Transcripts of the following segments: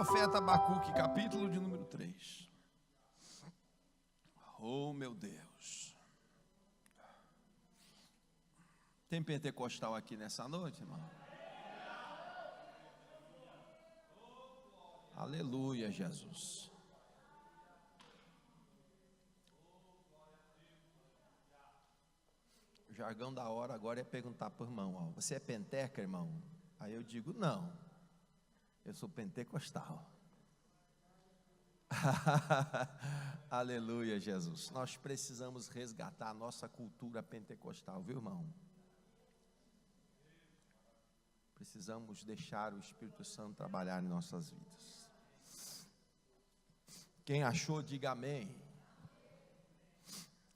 profeta Abacuque, capítulo de número 3. Oh, meu Deus. Tem pentecostal aqui nessa noite, irmão? Aleluia, Jesus. O jargão da hora agora é perguntar para o irmão, ó, você é penteca, irmão? Aí eu digo, não, eu sou pentecostal. Aleluia, Jesus. Nós precisamos resgatar a nossa cultura pentecostal, viu, irmão? Precisamos deixar o Espírito Santo trabalhar em nossas vidas. Quem achou, diga amém.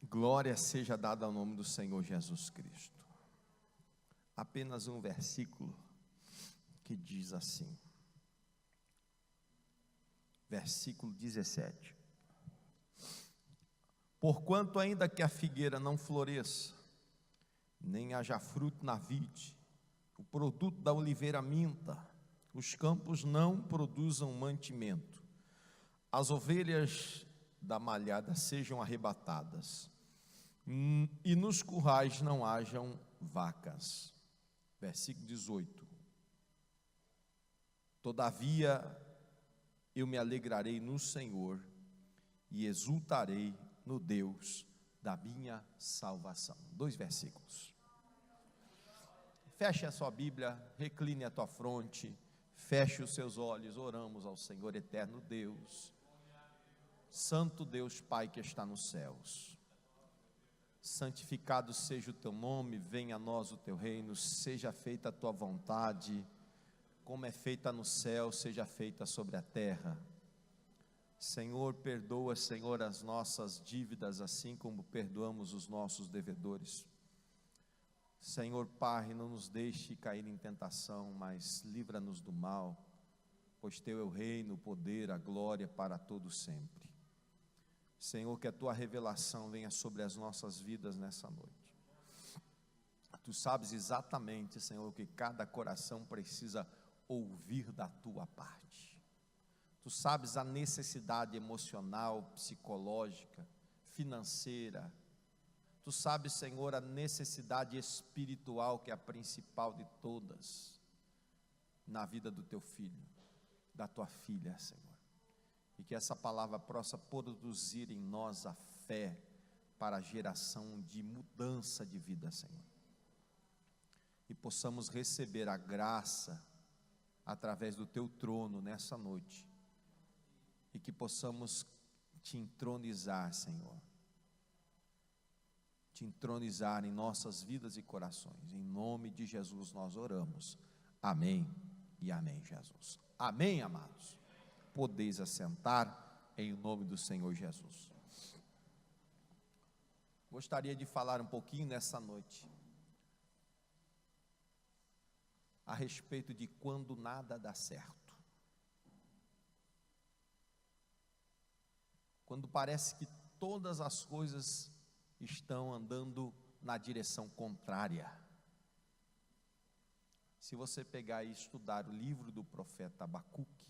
Glória seja dada ao nome do Senhor Jesus Cristo. Apenas um versículo que diz assim, versículo 17: porquanto ainda que a figueira não floresça, nem haja fruto na vide, o produto da oliveira minta, os campos não produzam mantimento, as ovelhas da malhada sejam arrebatadas, e nos currais não hajam vacas. Versículo 18: todavia eu me alegrarei no Senhor e exultarei no Deus da minha salvação. 2 versículos. Feche a sua Bíblia, recline a tua fronte, feche os seus olhos, oramos ao Senhor eterno Deus, Santo Deus Pai que está nos céus. Santificado seja o teu nome, venha a nós o teu reino, seja feita a tua vontade, como é feita no céu, seja feita sobre a terra. Senhor, perdoa, Senhor, as nossas dívidas, assim como perdoamos os nossos devedores. Senhor Pai, não nos deixe cair em tentação, mas livra-nos do mal, pois teu é o reino, o poder, a glória para todo sempre. Senhor, que a tua revelação venha sobre as nossas vidas nessa noite. Tu sabes exatamente, Senhor, o que cada coração precisa ouvir da tua parte. Tu sabes a necessidade emocional, psicológica, financeira. Tu sabes, Senhor, a necessidade espiritual, que é a principal de todas, na vida do teu filho, da tua filha, Senhor. E que essa palavra possa produzir em nós a fé para a geração de mudança de vida, Senhor. E possamos receber a graça através do teu trono nessa noite. E que possamos te entronizar, Senhor. Te entronizar em nossas vidas e corações. Em nome de Jesus nós oramos. Amém e amém, Jesus. Amém, amados. Podeis assentar em nome do Senhor Jesus. Gostaria de falar um pouquinho nessa noite a respeito de quando nada dá certo. Quando parece que todas as coisas estão andando na direção contrária. Se você pegar e estudar o livro do profeta Abacuque,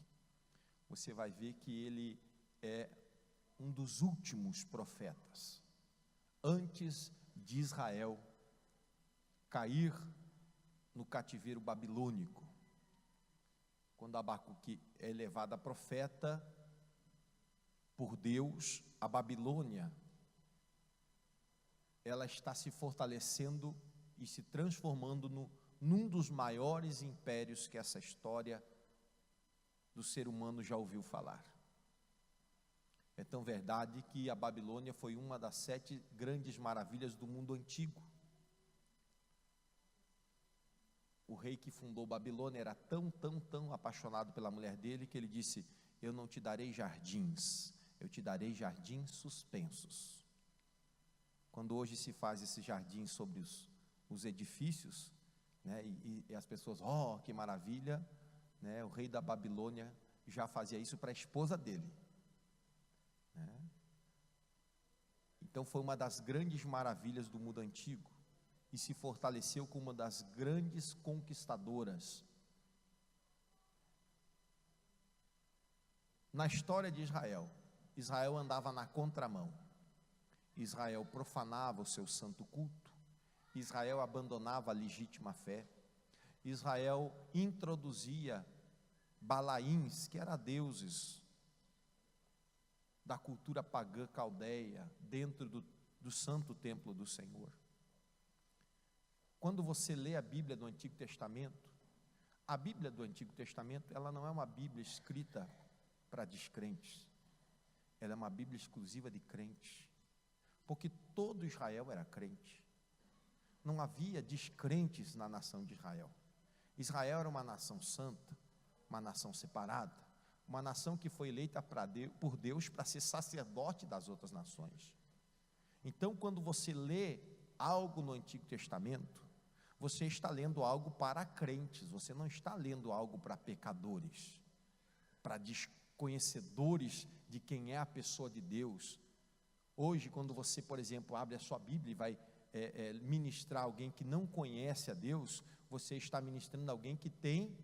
você vai ver que ele é um dos últimos profetas, antes de Israel cair no cativeiro babilônico. Quando Abacuque é levado a profeta por Deus, a Babilônia, ela está se fortalecendo e se transformando num dos maiores impérios que essa história do ser humano já ouviu falar. É tão verdade que a Babilônia foi uma das 7 grandes maravilhas do mundo antigo. O rei que fundou Babilônia era tão apaixonado pela mulher dele, que ele disse: eu não te darei jardins, eu te darei jardins suspensos. Quando hoje se faz esse jardim sobre os edifícios, né, e as pessoas, oh, que maravilha, né, o rei da Babilônia já fazia isso para a esposa dele, né? Então foi uma das grandes maravilhas do mundo antigo, e se fortaleceu como uma das grandes conquistadoras. Na história de Israel, Israel andava na contramão. Israel profanava o seu santo culto. Israel abandonava a legítima fé. Israel introduzia balaíns, que eram deuses da cultura pagã caldeia, dentro do santo templo do Senhor. Quando você lê a Bíblia do Antigo Testamento, a Bíblia do Antigo Testamento, ela não é uma Bíblia escrita para descrentes, ela é uma Bíblia exclusiva de crentes, porque todo Israel era crente, não havia descrentes na nação de Israel. Israel era uma nação santa, uma nação separada, uma nação que foi eleita por Deus para ser sacerdote das outras nações. Então, quando você lê algo no Antigo Testamento, você está lendo algo para crentes, você não está lendo algo para pecadores, para desconhecedores de quem é a pessoa de Deus. Hoje, quando você, por exemplo, abre a sua Bíblia e vai ministrar alguém que não conhece a Deus, você está ministrando alguém que tem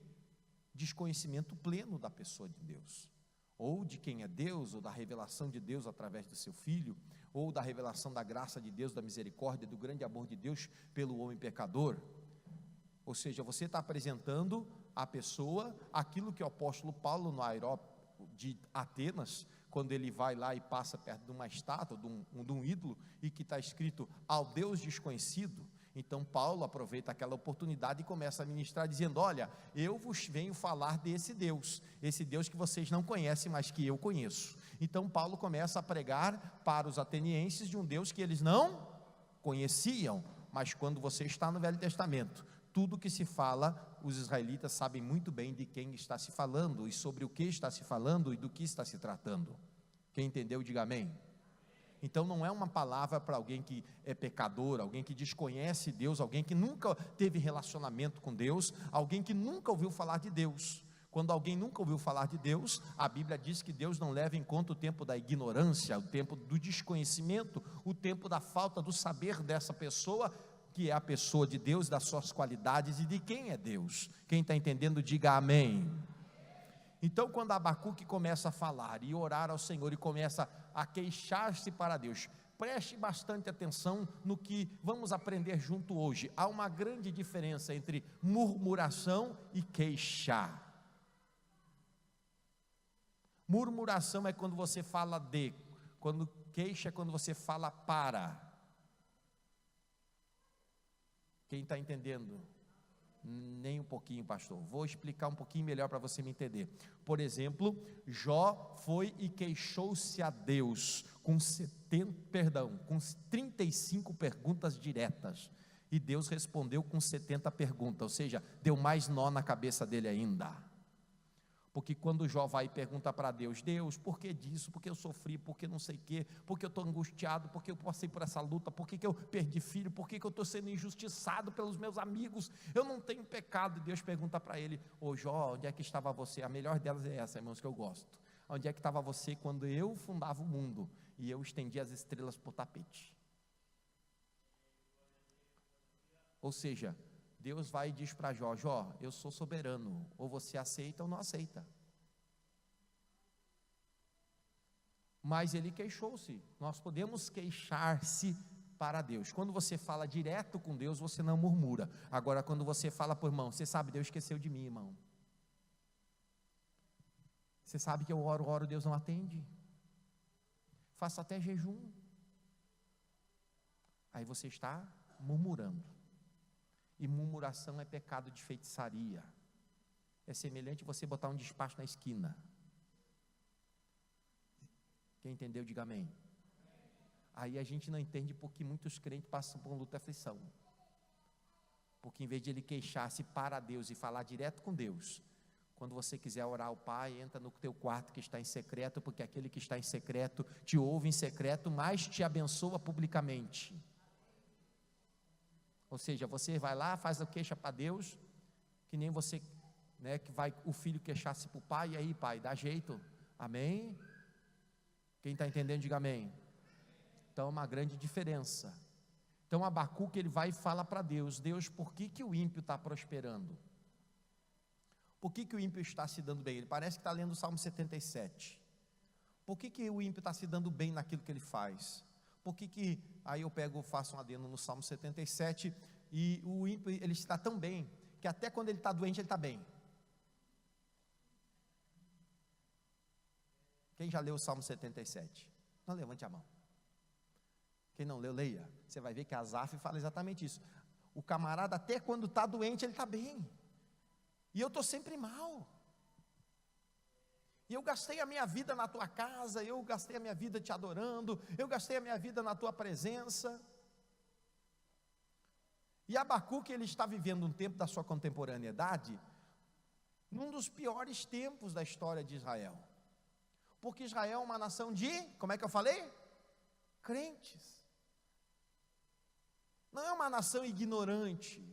desconhecimento pleno da pessoa de Deus, ou de quem é Deus, ou da revelação de Deus através do seu Filho, ou da revelação da graça de Deus, da misericórdia, do grande amor de Deus pelo homem pecador. Ou seja, você está apresentando à pessoa aquilo que o apóstolo Paulo no aerópago de Atenas, quando ele vai lá e passa perto de uma estátua, de um ídolo, e que está escrito ao Deus desconhecido. Então Paulo aproveita aquela oportunidade e começa a ministrar dizendo: olha, eu vos venho falar desse Deus, esse Deus que vocês não conhecem, mas que eu conheço. Então Paulo começa a pregar para os atenienses de um Deus que eles não conheciam, mas quando você está no Velho Testamento, tudo que se fala, os israelitas sabem muito bem de quem está se falando, e sobre o que está se falando, e do que está se tratando. Quem entendeu, diga amém. Então não é uma palavra para alguém que é pecador, alguém que desconhece Deus, alguém que nunca teve relacionamento com Deus, alguém que nunca ouviu falar de Deus. Quando alguém nunca ouviu falar de Deus, a Bíblia diz que Deus não leva em conta o tempo da ignorância, o tempo do desconhecimento, o tempo da falta do saber dessa pessoa, que é a pessoa de Deus, das suas qualidades e de quem é Deus. Quem está entendendo, diga amém. Então, quando Abacuque começa a falar e orar ao Senhor e começa a queixar-se para Deus, preste bastante atenção no que vamos aprender junto hoje. Há uma grande diferença entre murmuração e queixar. Murmuração é quando você fala de, quando queixa é quando você fala para. Quem está entendendo? Nem um pouquinho, pastor. Vou explicar um pouquinho melhor para você me entender. Por exemplo, Jó foi e queixou-se a Deus com 35 perguntas diretas, e Deus respondeu com 70 perguntas, ou seja, deu mais nó na cabeça dele ainda. Porque quando Jó vai e pergunta para Deus: Deus, por que disso? Por que eu sofri? Por que não sei o quê? Por que eu estou angustiado? Por que eu passei por essa luta? Por que eu perdi filho? Por que eu estou sendo injustiçado pelos meus amigos? Eu não tenho pecado. E Deus pergunta para ele: ô Jó, onde é que estava você? A melhor delas é essa, irmãos, que eu gosto. Onde é que estava você quando eu fundava o mundo e eu estendia as estrelas para o tapete? Ou seja, Deus vai e diz para Jó: Jó, eu sou soberano, ou você aceita ou não aceita. Mas ele queixou-se. Nós podemos queixar-se para Deus. Quando você fala direto com Deus, você não murmura. Agora, quando você fala para o irmão: você sabe, Deus esqueceu de mim, irmão. Você sabe que eu oro, Deus não atende. Faço até jejum. Aí você está murmurando. E murmuração é pecado de feitiçaria. É semelhante você botar um despacho na esquina. Quem entendeu, diga amém. Aí a gente não entende porque muitos crentes passam por luta e aflição. Porque em vez de ele queixar-se para Deus e falar direto com Deus, quando você quiser orar ao Pai, entra no teu quarto que está em secreto, porque aquele que está em secreto te ouve em secreto, mas te abençoa publicamente. Ou seja, você vai lá, faz a queixa para Deus, que nem você, né, que vai o filho queixar-se para o pai: e aí, pai, dá jeito, amém? Quem está entendendo, diga amém. Então é uma grande diferença. Então Abacuque, ele vai e fala para Deus: Deus, por que o ímpio está prosperando? Por que o ímpio está se dando bem? Ele parece que está lendo o Salmo 77. Por que o ímpio está se dando bem naquilo que ele faz? Aí eu faço um adendo no Salmo 77, e o ímpio, ele está tão bem, que até quando ele está doente, ele está bem. Quem já leu o Salmo 77? Não, levante a mão. Quem não leu, leia. Você vai ver que Asaf fala exatamente isso. O camarada, até quando está doente, ele está bem. E eu estou sempre mal. E eu gastei a minha vida na tua casa, eu gastei a minha vida te adorando, eu gastei a minha vida na tua presença. E Abacuque, ele está vivendo um tempo da sua contemporaneidade, num dos piores tempos da história de Israel. Porque Israel é uma nação de, como é que eu falei? Crentes. Não é uma nação ignorante,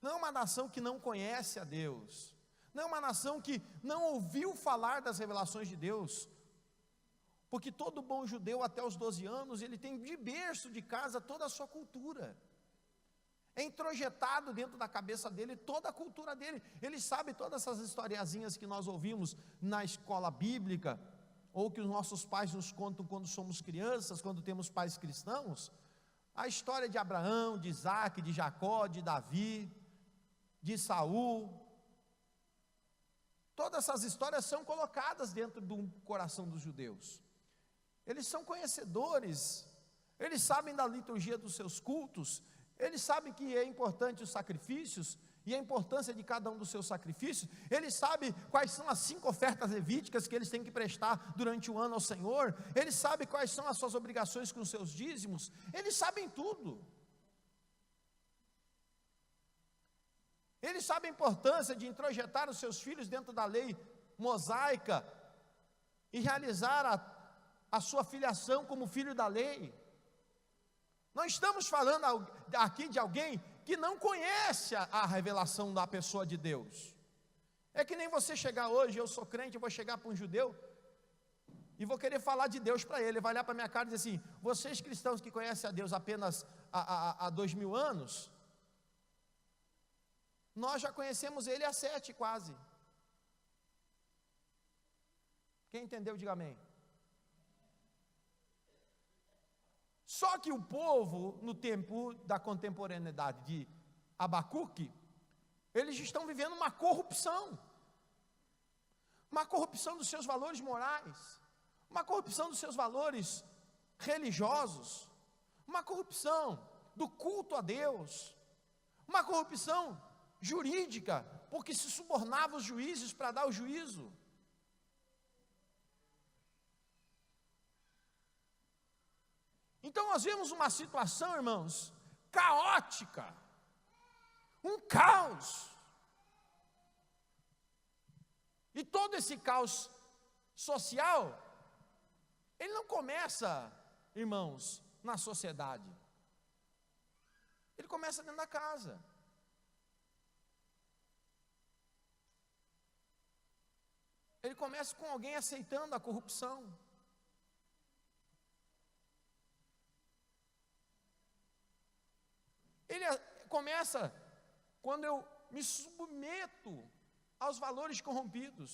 não é uma nação que não conhece a Deus, não é uma nação que não ouviu falar das revelações de Deus, porque todo bom judeu até os 12 anos, ele tem de berço de casa toda a sua cultura, é introjetado dentro da cabeça dele toda a cultura dele, ele sabe todas essas historiazinhas que nós ouvimos na escola bíblica, ou que os nossos pais nos contam quando somos crianças, quando temos pais cristãos, a história de Abraão, de Isaac, de Jacó, de Davi, de Saul, todas essas histórias são colocadas dentro do coração dos judeus, eles são conhecedores, eles sabem da liturgia dos seus cultos, eles sabem que é importante os sacrifícios, e a importância de cada um dos seus sacrifícios, eles sabem quais são as 5 ofertas levíticas que eles têm que prestar durante o ano ao Senhor, eles sabem quais são as suas obrigações com os seus dízimos, eles sabem tudo, eles sabem a importância de introjetar os seus filhos dentro da lei mosaica, e realizar a sua filiação como filho da lei. Não estamos falando aqui de alguém que não conhece a revelação da pessoa de Deus. É que nem você chegar hoje, eu sou crente, eu vou chegar para um judeu e vou querer falar de Deus para ele vai olhar para a minha cara e dizer assim: vocês cristãos que conhecem a Deus apenas há 2000 anos, nós já conhecemos ele há 7 quase. Quem entendeu, diga amém. Só que o povo, no tempo da contemporaneidade de Abacuque, eles estão vivendo uma corrupção dos seus valores morais, uma corrupção dos seus valores religiosos, uma corrupção do culto a Deus, uma corrupção jurídica, porque se subornava os juízes para dar o juízo. Então nós vemos uma situação, irmãos, caótica, um caos, e todo esse caos social, ele não começa, irmãos, na sociedade, ele começa dentro da casa. Ele começa com alguém aceitando a corrupção. Ele começa quando eu me submeto aos valores corrompidos.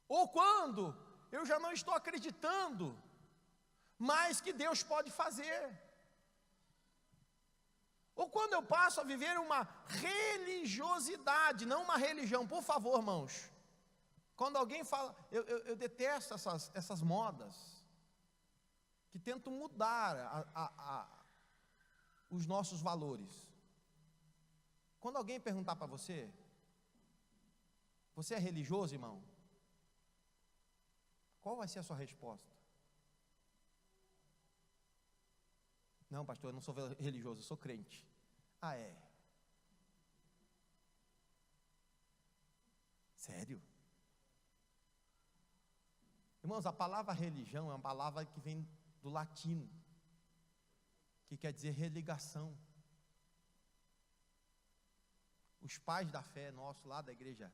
Ou quando eu já não estou acreditando mais que Deus pode fazer. Ou quando eu passo a viver uma religiosidade, não uma religião, por favor, irmãos. Quando alguém fala, eu detesto essas modas que tentam mudar os nossos valores. Quando alguém perguntar para você é religioso, irmão? Qual vai ser a sua resposta? Não, pastor, eu não sou religioso, eu sou crente. Ah, é? Sério? Irmãos, a palavra religião é uma palavra que vem do latino, que quer dizer religação. Os pais da fé nossos lá da igreja,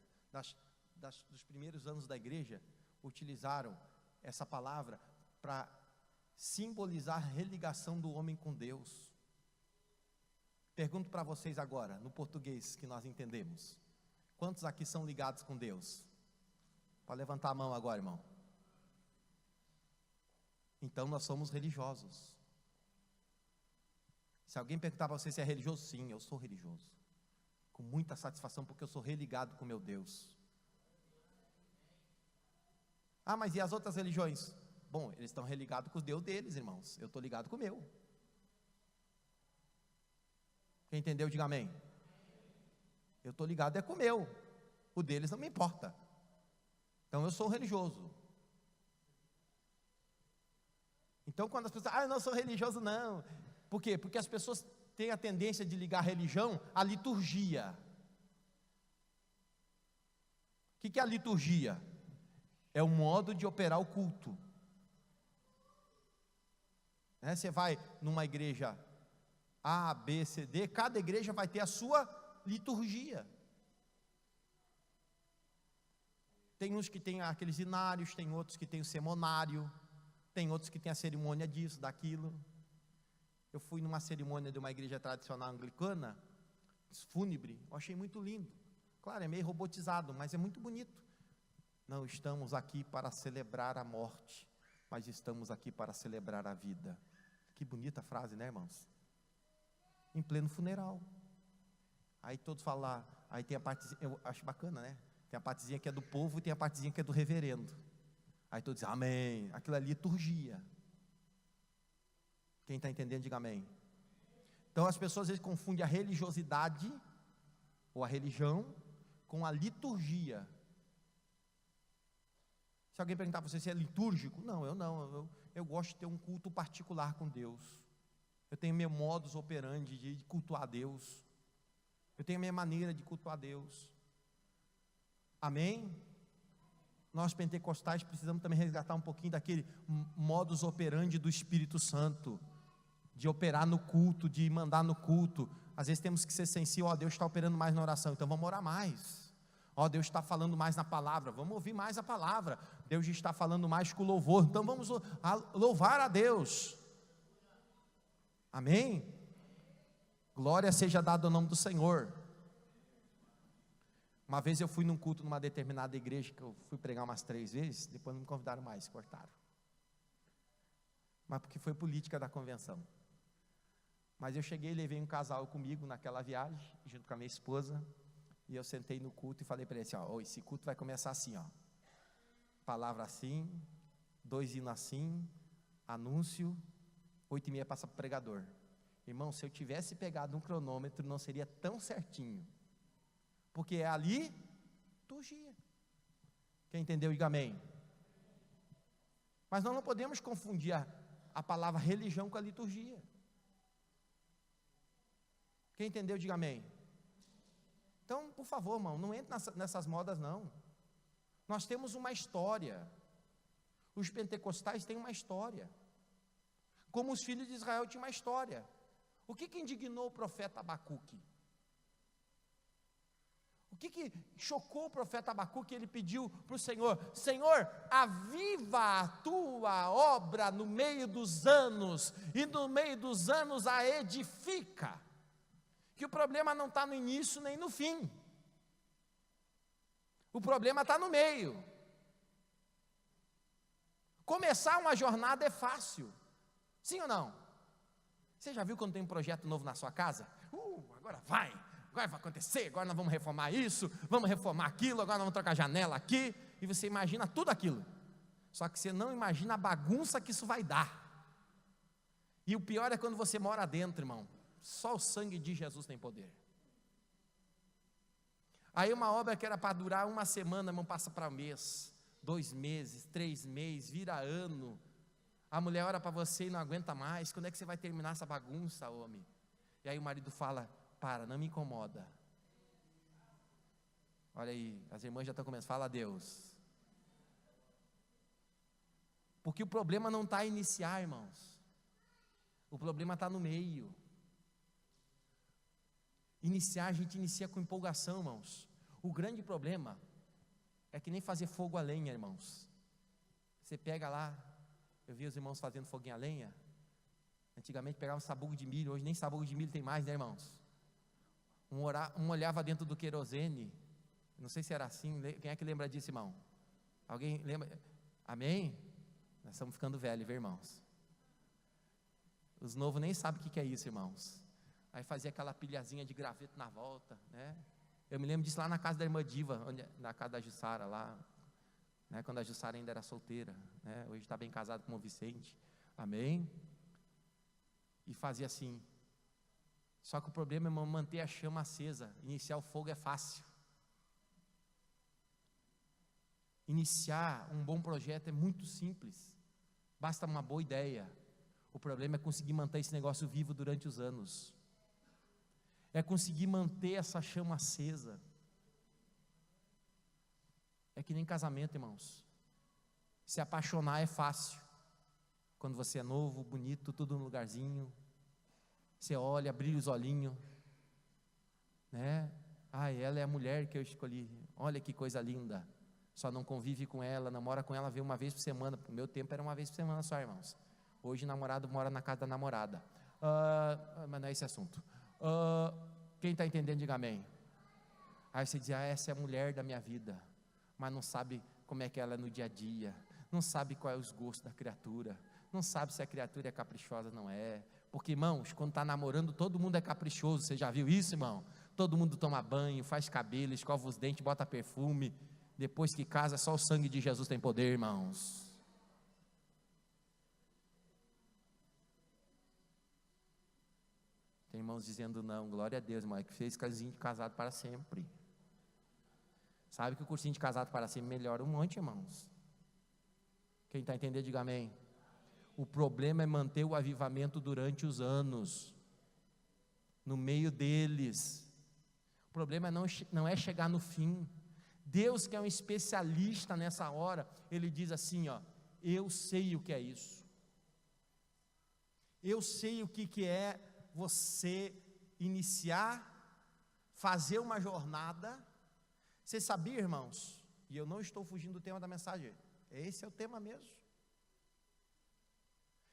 dos primeiros anos da igreja, utilizaram essa palavra para simbolizar a religação do homem com Deus. Pergunto para vocês agora, no português que nós entendemos: Quantos aqui são ligados com Deus? Pode levantar a mão agora, irmão. Então nós somos religiosos. Se alguém perguntar para você se é religioso, sim, eu sou religioso. Com muita satisfação, porque eu sou religado com meu Deus. Ah, mas e as outras religiões? Bom, eles estão religados com o Deus deles, irmãos. Eu estou ligado com o meu. Quem entendeu, diga amém. Eu estou ligado com o meu. O deles não me importa. Então eu sou religioso. Então quando as pessoas, eu não sou religioso não. Por quê? Porque as pessoas têm a tendência de ligar a religião à liturgia. O que é a liturgia? É o modo de operar o culto. Você vai numa igreja A, B, C, D, cada igreja vai ter a sua liturgia. Tem uns que tem aqueles inários, tem outros que tem o semonário, tem outros que tem a cerimônia disso, daquilo. Eu fui numa cerimônia de uma igreja tradicional anglicana, fúnebre, eu achei muito lindo. Claro, é meio robotizado, mas é muito bonito. Não estamos aqui para celebrar a morte, mas estamos aqui para celebrar a vida. Que bonita frase, né, irmãos? Em pleno funeral. Aí todos falam lá, aí tem a parte, eu acho bacana, né? Tem a partezinha que é do povo e tem a partezinha que é do reverendo. Aí todos dizem, amém. Aquilo é liturgia. Quem está entendendo, diga amém. Então as pessoas às vezes confundem a religiosidade, ou a religião, com a liturgia. Se alguém perguntar para você se é litúrgico, não, eu não. Eu gosto de ter um culto particular com Deus. Eu tenho meu modus operandi de cultuar a Deus. Eu tenho a minha maneira de cultuar a Deus. Amém? Nós pentecostais precisamos também resgatar um pouquinho daquele modus operandi do Espírito Santo, de operar no culto, de mandar no culto. Às vezes temos que ser sensíveis, Deus está operando mais na oração, então vamos orar mais. Deus está falando mais na palavra, vamos ouvir mais a palavra. Deus está falando mais com o louvor, então vamos louvar a Deus. Amém? Glória seja dada ao nome do Senhor. Uma vez eu fui num culto numa determinada igreja, que eu fui pregar umas 3 vezes, depois não me convidaram mais, cortaram. Mas porque foi política da convenção. Mas eu cheguei e levei um casal comigo naquela viagem, junto com a minha esposa, e eu sentei no culto e falei para ele assim, esse culto vai começar assim, palavra assim, 2 hinos assim, anúncio, 8h30 passa para o pregador. Irmão, se eu tivesse pegado um cronômetro, não seria tão certinho, porque é ali, liturgia. Quem entendeu, diga amém. Mas nós não podemos confundir a palavra religião com a liturgia. Quem entendeu, diga amém. Então, por favor, irmão, não entre nessas modas não. Nós temos uma história. Os pentecostais têm uma história. Como os filhos de Israel tinham uma história. O que indignou o profeta Abacuque? O que chocou o profeta Abacuque? Ele pediu para o Senhor, Senhor, aviva a tua obra no meio dos anos, e no meio dos anos a edifica. Que o problema não está no início nem no fim. O problema está no meio. Começar uma jornada é fácil. Sim ou não? Você já viu quando tem um projeto novo na sua casa? Agora vai acontecer, agora nós vamos reformar isso, vamos reformar aquilo, agora nós vamos trocar a janela aqui, e você imagina tudo aquilo, só que você não imagina a bagunça que isso vai dar. E o pior é quando você mora dentro, irmão. Só o sangue de Jesus tem poder. Aí uma obra que era para durar uma semana, irmão, passa para um mês, 2 meses, 3 meses, vira ano. A mulher ora para você e não aguenta mais. Quando é que você vai terminar essa bagunça, homem? E aí o marido fala, para, não me incomoda. Olha aí, as irmãs já estão começando, fala a Deus. Porque o problema não está a iniciar, irmãos. O problema está no meio. Iniciar, a gente inicia com empolgação, irmãos. O grande problema é que nem fazer fogo a lenha, irmãos. Você pega lá, eu vi os irmãos fazendo foguinho a lenha. Antigamente pegava um sabugo de milho, hoje nem sabugo de milho tem mais, né, irmãos? Um olhava dentro do querosene, Não sei se era assim. Quem é que lembra disso, irmão? Alguém lembra? Amém? Nós estamos ficando velhos, viu, irmãos? Os novos nem sabem o que é isso, irmãos. Aí fazia aquela pilhazinha de graveto na volta, né? Eu me lembro disso lá na casa da irmã Diva, na casa da Jussara lá, né? Quando a Jussara ainda era solteira, né? Hoje está bem casado com o Vicente, amém? E fazia assim. Só que o problema é manter a chama acesa. Iniciar o fogo é fácil. Iniciar um bom projeto é muito simples. Basta uma boa ideia. O problema é conseguir manter esse negócio vivo durante os anos. É conseguir manter essa chama acesa. É que nem casamento, irmãos. Se apaixonar é fácil. Quando você é novo, bonito, tudo no lugarzinho. Você olha, brilha os olhinhos, né? Ela é a mulher que eu escolhi. Olha que coisa linda. Só não convive com ela, namora com ela, vê uma vez por semana. No meu tempo era uma vez por semana só, irmãos. Hoje namorado mora na casa da namorada. Mas não é esse assunto. Quem está entendendo, diga amém. Aí você diz, essa é a mulher da minha vida, mas não sabe como é que ela é no dia a dia, não sabe qual é os gostos da criatura, não sabe se a criatura é caprichosa ou não é, porque, irmãos, quando está namorando, todo mundo é caprichoso. Você já viu isso, irmão? Todo mundo toma banho, faz cabelo, escova os dentes, bota perfume. Depois que casa, só o sangue de Jesus tem poder, irmãos. Tem irmãos dizendo não, glória a Deus, irmão, é que fez cursinho de casado para sempre. Sabe que o cursinho de casado para sempre melhora um monte, irmãos. Quem está entendendo, diga amém. O problema é manter o avivamento durante os anos, no meio deles. O problema não é chegar no fim. Deus, que é um especialista nessa hora, Ele diz assim, eu sei o que é isso. Eu sei o que é você iniciar, fazer uma jornada. Você sabia, irmãos, e eu não estou fugindo do tema da mensagem, esse é o tema mesmo.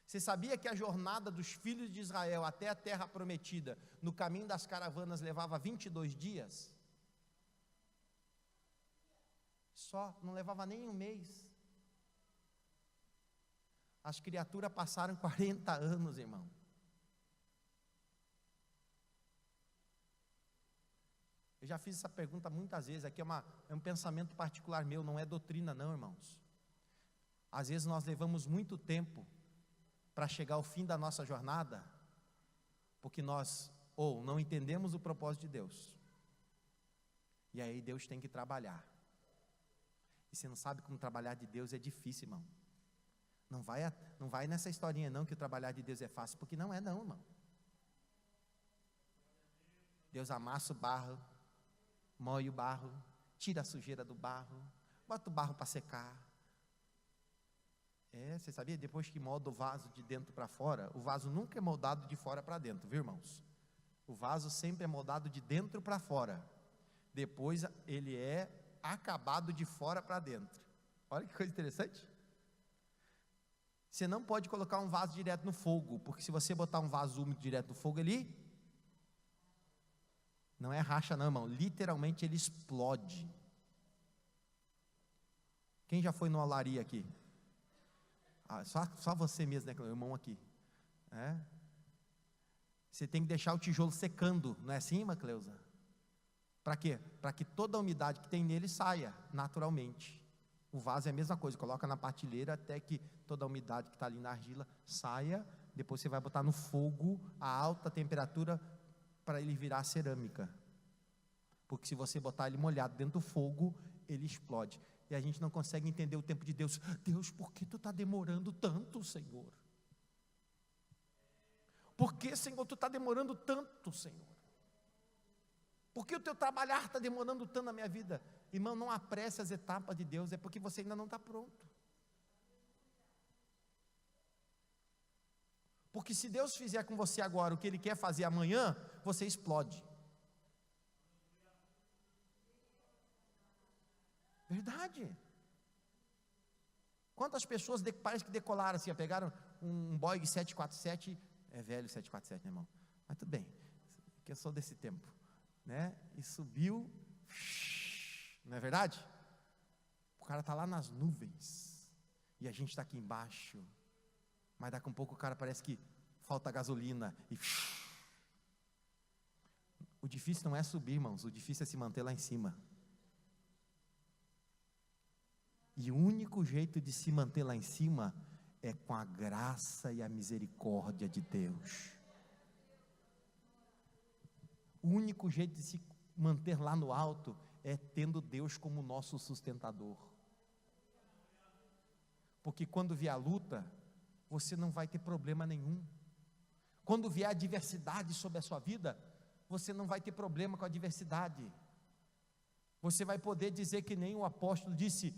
Você sabia que a jornada dos filhos de Israel até a terra prometida, no caminho das caravanas, levava 22 dias? Só, não levava nem um mês. As criaturas passaram 40 anos, irmão. Eu já fiz essa pergunta muitas vezes, aqui é um pensamento particular meu, não é doutrina não, irmãos. Às vezes nós levamos muito tempo para chegar ao fim da nossa jornada, porque nós ou não entendemos o propósito de Deus, e aí Deus tem que trabalhar, e você não sabe como trabalhar de Deus é difícil, irmão. Não vai nessa historinha não, que o trabalhar de Deus é fácil, porque não é não, irmão. Deus amassa o barro, moe o barro, tira a sujeira do barro, bota o barro para secar. Você sabia? Depois que molda o vaso de dentro para fora, o vaso nunca é moldado de fora para dentro, viu, irmãos? O vaso sempre é moldado de dentro para fora. Depois ele é acabado de fora para dentro. Olha que coisa interessante. Você não pode colocar um vaso direto no fogo, porque se você botar um vaso úmido direto no fogo, ele não é racha não, irmão, literalmente ele explode. Quem já foi numa olaria aqui? Só você mesmo, né, irmão aqui. Você tem que deixar o tijolo secando, não é assim, irmã Cleusa? Para quê? Para que toda a umidade que tem nele saia naturalmente. O vaso é a mesma coisa, coloca na partilheira até que toda a umidade que está ali na argila saia. Depois você vai botar no fogo a alta temperatura para ele virar cerâmica, porque se você botar ele molhado dentro do fogo, ele explode, e a gente não consegue entender o tempo de Deus. Deus, por que tu está demorando tanto, Senhor? Por que, Senhor, tu está demorando tanto, Senhor? Por que o teu trabalhar está demorando tanto na minha vida? Irmão, não apresse as etapas de Deus, é porque você ainda não está pronto. Porque se Deus fizer com você agora o que Ele quer fazer amanhã, você explode. Verdade. Quantas pessoas parece que decolaram assim, pegaram um Boeing 747, é velho 747, né, irmão? Mas tudo bem, que eu sou desse tempo, né? E subiu, Não é verdade? O cara está lá nas nuvens, e a gente está aqui embaixo, mas daqui a um pouco o cara parece que falta gasolina, e o difícil não é subir, irmãos, o difícil é se manter lá em cima. E o único jeito de se manter lá em cima é com a graça e a misericórdia de Deus. O único jeito de se manter lá no alto é tendo Deus como nosso sustentador. Porque quando vier a luta, você não vai ter problema nenhum. Quando vier a adversidade sobre a sua vida, você não vai ter problema com a adversidade. Você vai poder dizer que nem o apóstolo disse: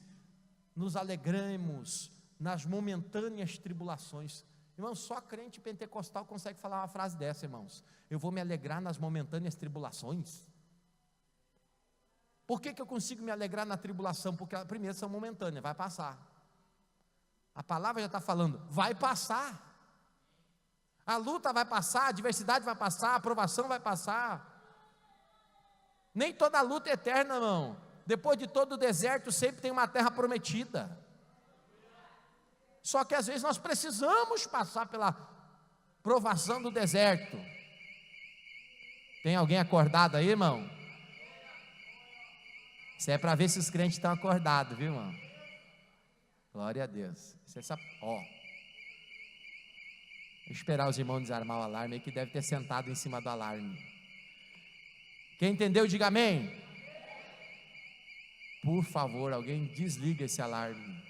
nos alegremos nas momentâneas tribulações. Irmãos, só crente pentecostal consegue falar uma frase dessa, irmãos. Eu vou me alegrar nas momentâneas tribulações. Por que eu consigo me alegrar na tribulação? Porque primeiro são momentâneas, vai passar. A palavra já está falando, vai passar. A luta vai passar, a adversidade vai passar, a aprovação vai passar. Nem toda luta é eterna, irmão. Depois de todo o deserto, sempre tem uma terra prometida. Só que às vezes nós precisamos passar pela provação do deserto. Tem alguém acordado aí, irmão? Isso é para ver se os crentes estão acordados, viu, irmão? Glória a Deus. Você sabe, ó. Vou esperar os irmãos desarmar o alarme aí, que deve ter sentado em cima do alarme. Quem entendeu, diga amém. Por favor, alguém desliga esse alarme.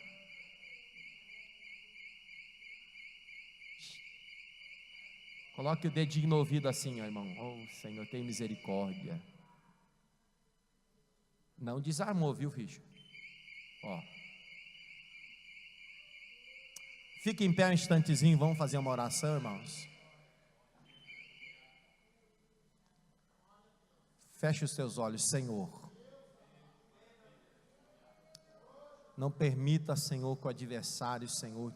Coloque o dedinho no ouvido assim, ó, irmão. Oh, Senhor, tem misericórdia. Não desarmou, viu, Richard? Ó. Fique em pé um instantezinho, vamos fazer uma oração, irmãos. Feche os teus olhos, Senhor. Não permita, Senhor, que o adversário, Senhor,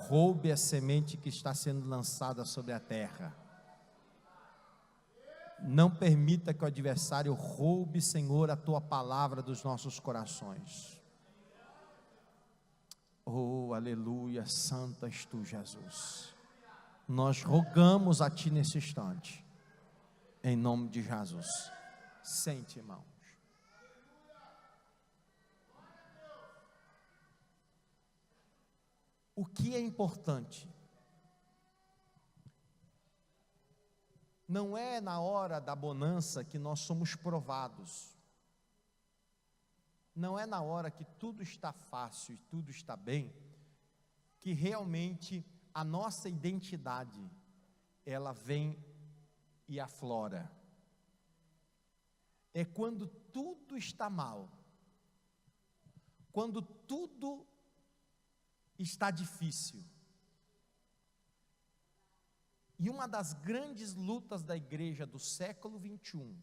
roube a semente que está sendo lançada sobre a terra. Não permita que o adversário roube, Senhor, a tua palavra dos nossos corações. Oh, aleluia, santo és tu, Jesus. Nós rogamos a ti nesse instante, em nome de Jesus. Sente, irmãos. O que é importante? Não é na hora da bonança que nós somos provados. Não é na hora que tudo está fácil e tudo está bem, que realmente a nossa identidade, ela vem e aflora. É quando tudo está mal, quando tudo está difícil. E uma das grandes lutas da igreja do século 21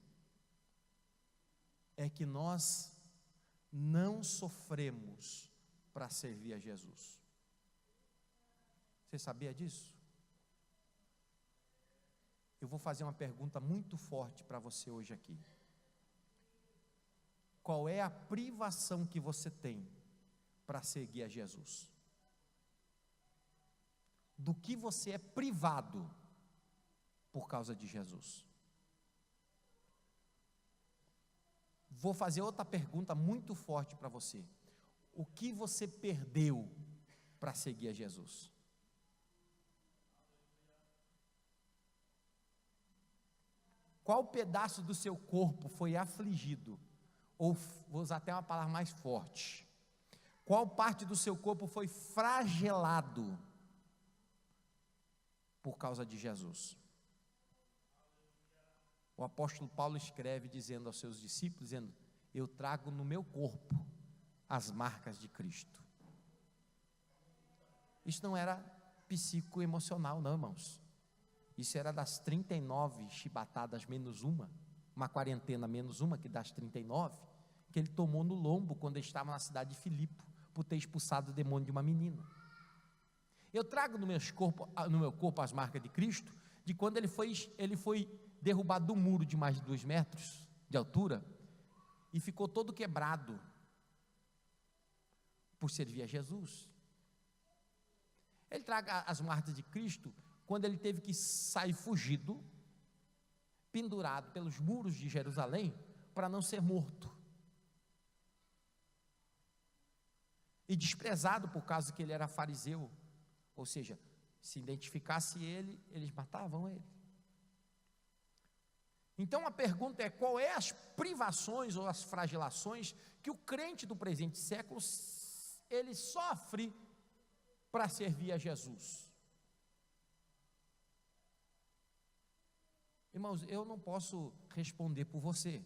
é que nós não sofremos para servir a Jesus. Você sabia disso? Eu vou fazer uma pergunta muito forte para você hoje aqui. Qual é a privação que você tem para seguir a Jesus? Do que você é privado por causa de Jesus? Vou fazer outra pergunta muito forte para você. O que você perdeu para seguir a Jesus? Qual pedaço do seu corpo foi afligido? Ou, vou usar até uma palavra mais forte, qual parte do seu corpo foi fragelado por causa de Jesus? O apóstolo Paulo escreve dizendo aos seus discípulos, dizendo: eu trago no meu corpo as marcas de Cristo. Isso não era psicoemocional, não, irmãos. Isso era das 39 chibatadas menos uma quarentena menos uma, que das 39, que ele tomou no lombo quando ele estava na cidade de Filipe, por ter expulsado o demônio de uma menina. Eu trago no meu corpo as marcas de Cristo, de quando ele foi derrubado do muro de mais de 2 metros de altura, e ficou todo quebrado por servir a Jesus. Ele traga as marcas de Cristo quando ele teve que sair fugido, pendurado pelos muros de Jerusalém, para não ser morto. E desprezado por causa que ele era fariseu, ou seja, se identificasse ele, eles matavam ele. Então a pergunta é: qual é as privações ou as flagelações que o crente do presente século ele sofre para servir a Jesus? Irmãos, eu não posso responder por você,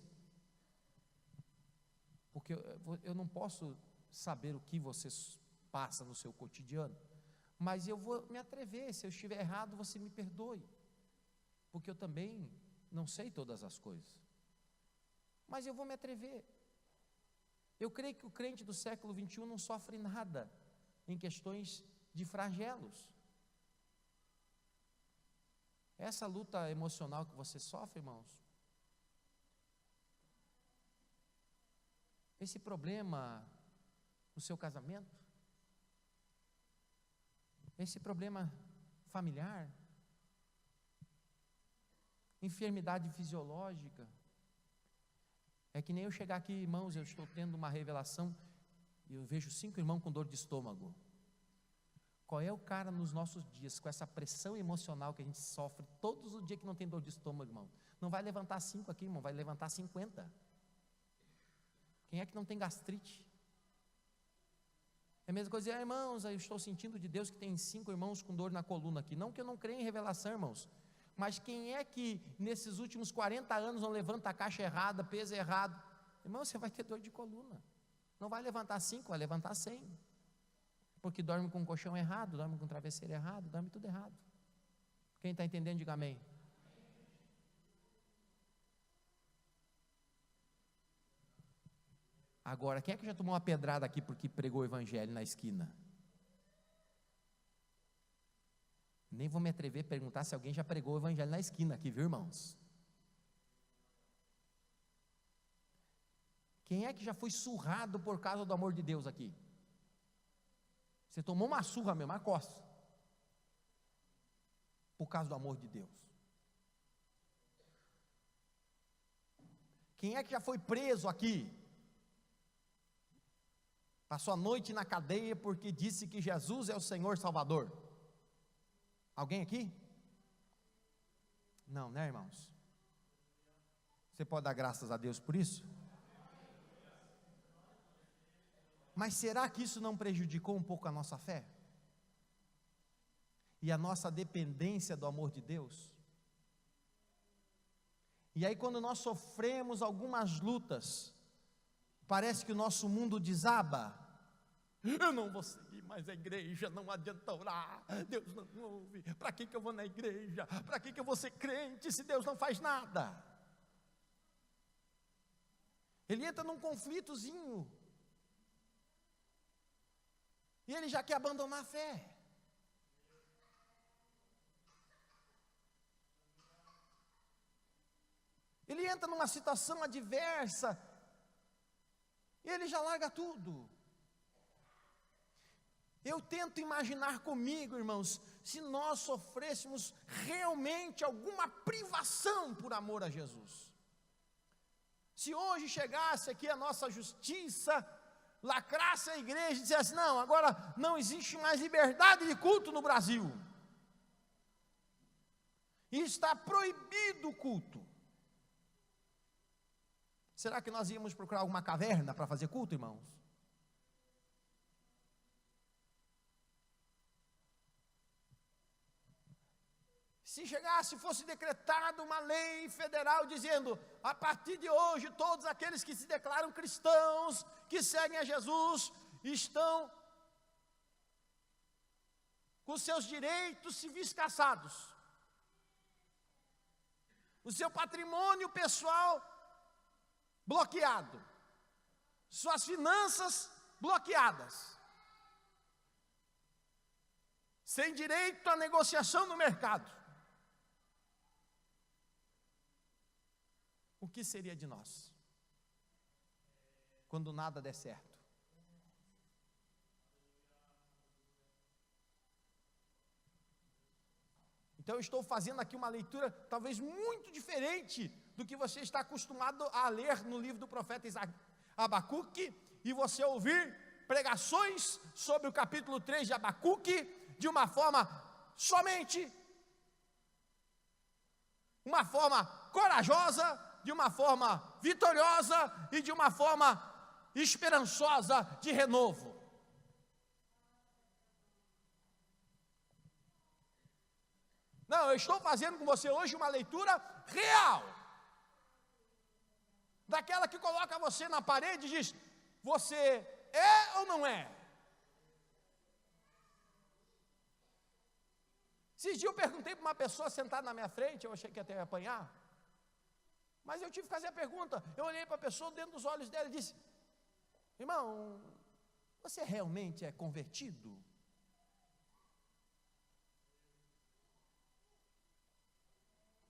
porque eu não posso saber o que você passa no seu cotidiano, mas eu vou me atrever. Se eu estiver errado, você me perdoe, porque eu também não sei todas as coisas, mas eu vou me atrever. Eu creio que o crente do século 21 não sofre nada em questões de flagelos. Essa luta emocional que você sofre, irmãos, esse problema no seu casamento, esse problema familiar, enfermidade fisiológica, é que nem eu chegar aqui, irmãos, eu estou tendo uma revelação, e eu vejo 5 irmãos com dor de estômago. Qual é o cara nos nossos dias, com essa pressão emocional que a gente sofre, todos os dias que não tem dor de estômago, irmão? Não vai levantar 5 aqui, irmão, vai levantar 50. Quem é que não tem gastrite? É a mesma coisa, irmãos, eu estou sentindo de Deus que tem 5 irmãos com dor na coluna aqui. Não que eu não creia em revelação, irmãos, mas quem é que nesses últimos 40 anos não levanta a caixa errada, peso errado? Irmão, você vai ter dor de coluna. Não vai levantar 5, vai levantar 100. Porque dorme com um colchão errado, dorme com um travesseiro errado, dorme tudo errado. Quem está entendendo, diga amém. Agora, quem é que já tomou uma pedrada aqui porque pregou o evangelho na esquina? Nem vou me atrever a perguntar se alguém já pregou o evangelho na esquina aqui, viu, irmãos? Quem é que já foi surrado por causa do amor de Deus aqui? Você tomou uma surra mesmo, uma coça, por causa do amor de Deus. Quem é que já foi preso aqui? Passou a noite na cadeia porque disse que Jesus é o Senhor Salvador. Alguém aqui? Não, né, irmãos? Você pode dar graças a Deus por isso? Mas será que isso não prejudicou um pouco a nossa fé? E a nossa dependência do amor de Deus? E aí, quando nós sofremos algumas lutas, parece que o nosso mundo desaba. Eu não vou seguir mais a igreja, não adianta orar, Deus não ouve. Para que eu vou na igreja? Para que eu vou ser crente se Deus não faz nada? Ele entra num conflitozinho, e ele já quer abandonar a fé. Ele entra numa situação adversa, e ele já larga tudo. Eu tento imaginar comigo, irmãos, se nós sofrêssemos realmente alguma privação por amor a Jesus. Se hoje chegasse aqui a nossa justiça, lacrasse a igreja e dissesse: não, agora não existe mais liberdade de culto no Brasil, e está proibido o culto. Será que nós íamos procurar alguma caverna para fazer culto, irmãos? Se chegasse, fosse decretada uma lei federal dizendo: a partir de hoje, todos aqueles que se declaram cristãos, que seguem a Jesus, estão com seus direitos civis cassados, o seu patrimônio pessoal bloqueado, suas finanças bloqueadas, sem direito à negociação no mercado. O que seria de nós? quando nada der certo. Então eu estou fazendo aqui uma leitura talvez muito diferente do que você está acostumado a ler no livro do profeta Abacuque, e você ouvir pregações sobre o capítulo 3 de Abacuque de uma forma somente, uma forma corajosa, de uma forma vitoriosa e de uma forma esperançosa de renovo. Não, eu estou fazendo com você hoje uma leitura real, daquela que coloca você na parede e diz: você é ou não é? Esses dias eu perguntei para uma pessoa sentada na minha frente, eu achei que ia até apanhar, mas eu tive que fazer a pergunta. Eu olhei para a pessoa dentro dos olhos dela e disse: irmão, você realmente é convertido?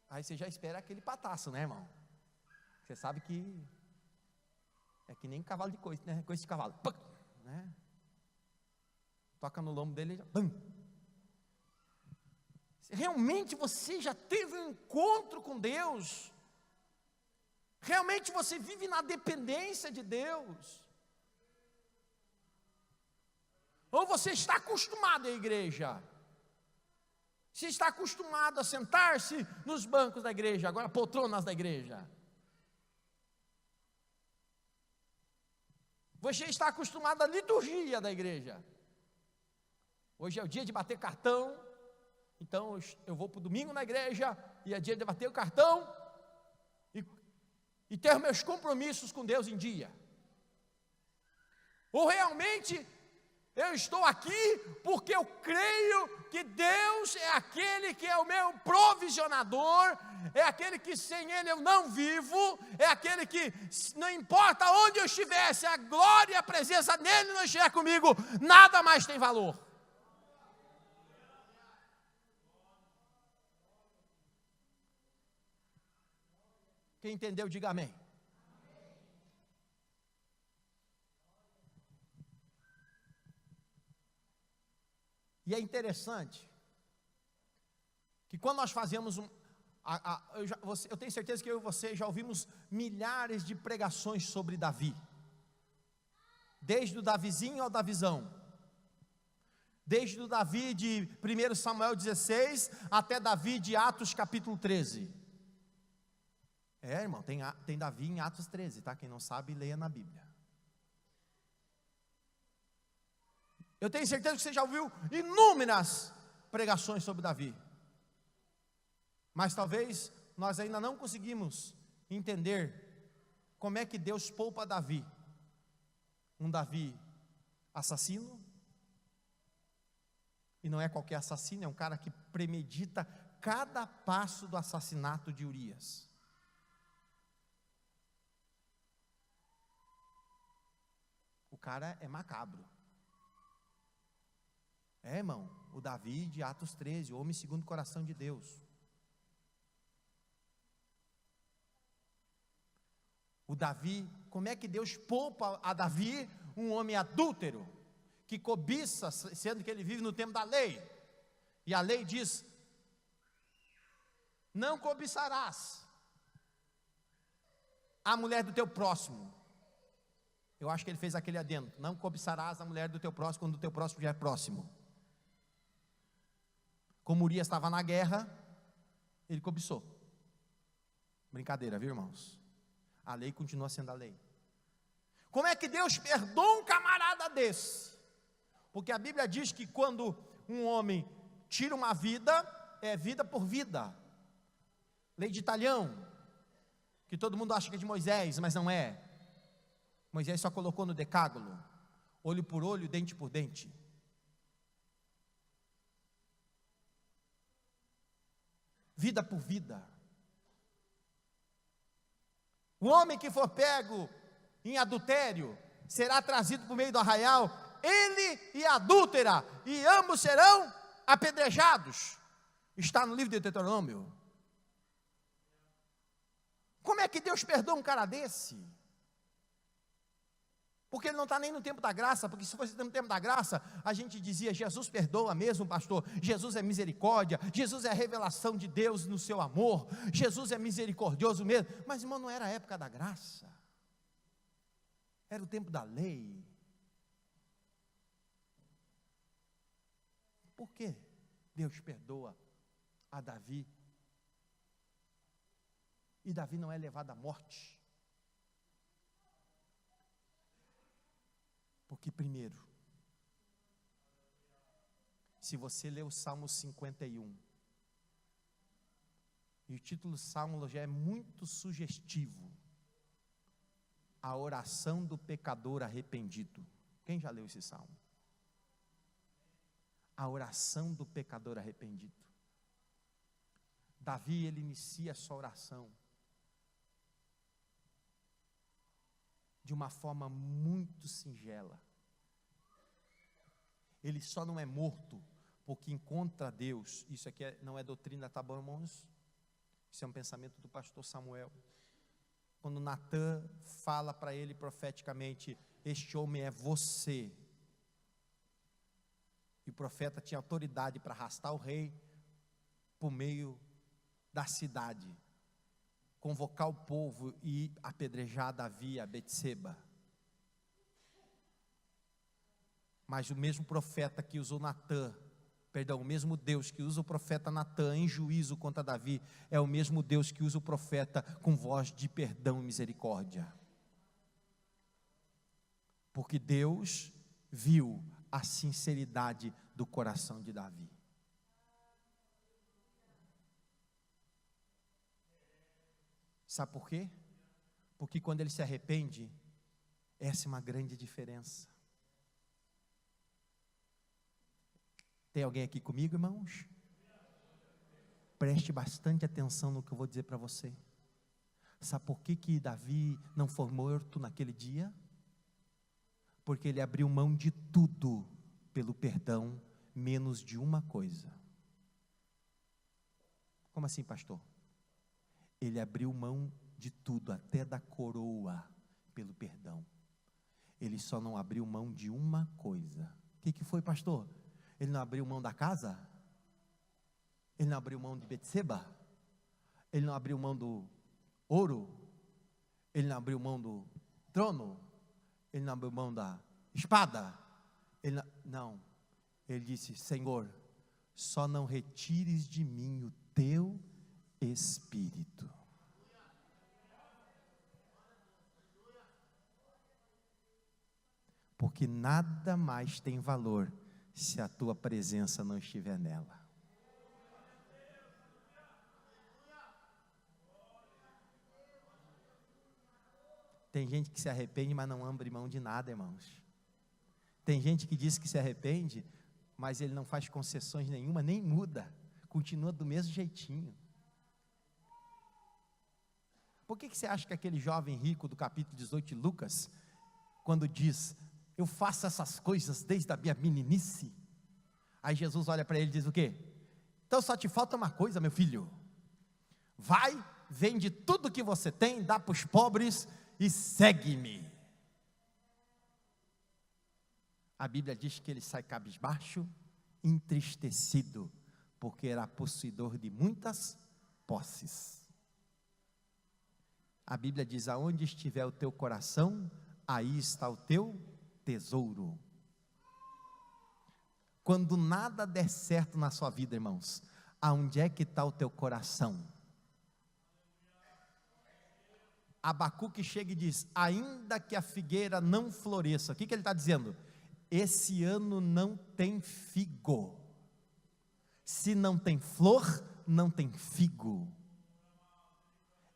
Aí você já espera aquele pataço, né, irmão? Você sabe que é que nem cavalo de coice, né? Coice de cavalo, pum, né? Toca no lombo dele e já, pum. Realmente você já teve um encontro com Deus? Realmente você vive na dependência de Deus? Ou você está acostumado à igreja? Você está acostumado a sentar-se nos bancos da igreja, agora poltronas da igreja? Você está acostumado à liturgia da igreja? Hoje é o dia de bater cartão, então eu vou para o domingo na igreja, e é dia de bater o cartão, e ter meus compromissos com Deus em dia. Ou realmente eu estou aqui porque eu creio que Deus é aquele que é o meu provisionador, é aquele que sem Ele eu não vivo, é aquele que não importa onde eu estiver, se a glória e a presença dEle não estiver comigo, nada mais tem valor. Quem entendeu, diga amém. E é interessante que quando nós fazemos eu tenho certeza que eu e você já ouvimos milhares de pregações sobre Davi, desde o Davizinho ao Davizão, desde o Davi de 1 Samuel 16 até Davi de Atos capítulo 13. Irmão, tem Davi em Atos 13, tá? Quem não sabe, leia na Bíblia. Eu tenho certeza que você já ouviu inúmeras pregações sobre Davi, mas talvez nós ainda não conseguimos entender como é que Deus poupa Davi, um Davi assassino, e não é qualquer assassino, é um cara que premedita cada passo do assassinato de Urias. O cara é macabro. Irmão, o Davi de Atos 13, o homem segundo o coração de Deus. O Davi, como é que Deus poupa a Davi, um homem adúltero, que cobiça, sendo que ele vive no tempo da lei, e a lei diz: não cobiçarás a mulher do teu próximo. Eu acho que ele fez aquele adendo: não cobiçarás a mulher do teu próximo quando o teu próximo já é próximo. Como Urias estava na guerra, ele cobiçou. Brincadeira, viu, irmãos? A lei continua sendo a lei. Como é que Deus perdoa um camarada desse? Porque a Bíblia diz que quando um homem tira uma vida, é vida por vida. Lei de Italião, que todo mundo acha que é de Moisés, mas não é. Moisés só colocou no decálogo: olho por olho, dente por dente. Vida por vida. O homem que for pego em adultério será trazido por meio do arraial, ele e a adúltera, e ambos serão apedrejados. Está no livro de Deuteronômio. Como é que Deus perdoa um cara desse? Porque ele não está nem no tempo da graça, porque se fosse no tempo da graça, a gente dizia, Jesus perdoa mesmo, pastor, Jesus é misericórdia, Jesus é a revelação de Deus no seu amor, Jesus é misericordioso mesmo, mas irmão, não era a época da graça, era o tempo da lei. Por que Deus perdoa a Davi? E Davi não é levado à morte? Porque primeiro, se você ler o Salmo 51, e o título do Salmo já é muito sugestivo, a oração do pecador arrependido. Quem já leu esse Salmo? A oração do pecador arrependido. Davi, ele inicia a sua oração de uma forma muito singela. Ele só não é morto porque encontra Deus. Isso aqui não é doutrina, tá bom, irmãos? Isso é um pensamento do pastor Samuel. Quando Natã fala para ele profeticamente, este homem é você. E o profeta tinha autoridade para arrastar o rei por meio da cidade, convocar o povo e apedrejar Davi a Betseba. Mas o mesmo profeta que usou Natã, o mesmo Deus que usa o profeta Natã em juízo contra Davi, é o mesmo Deus que usa o profeta com voz de perdão e misericórdia. Porque Deus viu a sinceridade do coração de Davi. Sabe por quê? Porque quando ele se arrepende, essa é uma grande diferença. Tem alguém aqui comigo, irmãos? Preste bastante atenção no que eu vou dizer para você. Sabe por que Davi não foi morto naquele dia? Porque ele abriu mão de tudo pelo perdão, menos de uma coisa. Como assim, pastor? Ele abriu mão de tudo, até da coroa, pelo perdão. Ele só não abriu mão de uma coisa. O que foi, pastor? Ele não abriu mão da casa? Ele não abriu mão de Betseba? Ele não abriu mão do ouro? Ele não abriu mão do trono? Ele não abriu mão da espada? Não. Ele disse, Senhor, só não retires de mim o teu Espírito. Porque nada mais tem valor se a tua presença não estiver nela. Tem gente que se arrepende, mas não abre mão de nada, irmãos. Tem gente que diz que se arrepende, mas ele não faz concessões nenhuma, nem muda, continua do mesmo jeitinho. Por que você acha que aquele jovem rico do capítulo 18 de Lucas, quando diz, eu faço essas coisas desde a minha meninice, aí Jesus olha para ele e diz o quê? Então só te falta uma coisa, meu filho, vai, vende tudo que você tem, dá para os pobres e segue-me. A Bíblia diz que ele sai cabisbaixo, entristecido, porque era possuidor de muitas posses. A Bíblia diz, aonde estiver o teu coração, aí está o teu tesouro. Quando nada der certo na sua vida, irmãos, aonde é que está o teu coração? Abacuque chega e diz, ainda que a figueira não floresça, o que ele está dizendo? Esse ano não tem figo. Se não tem flor, não tem figo.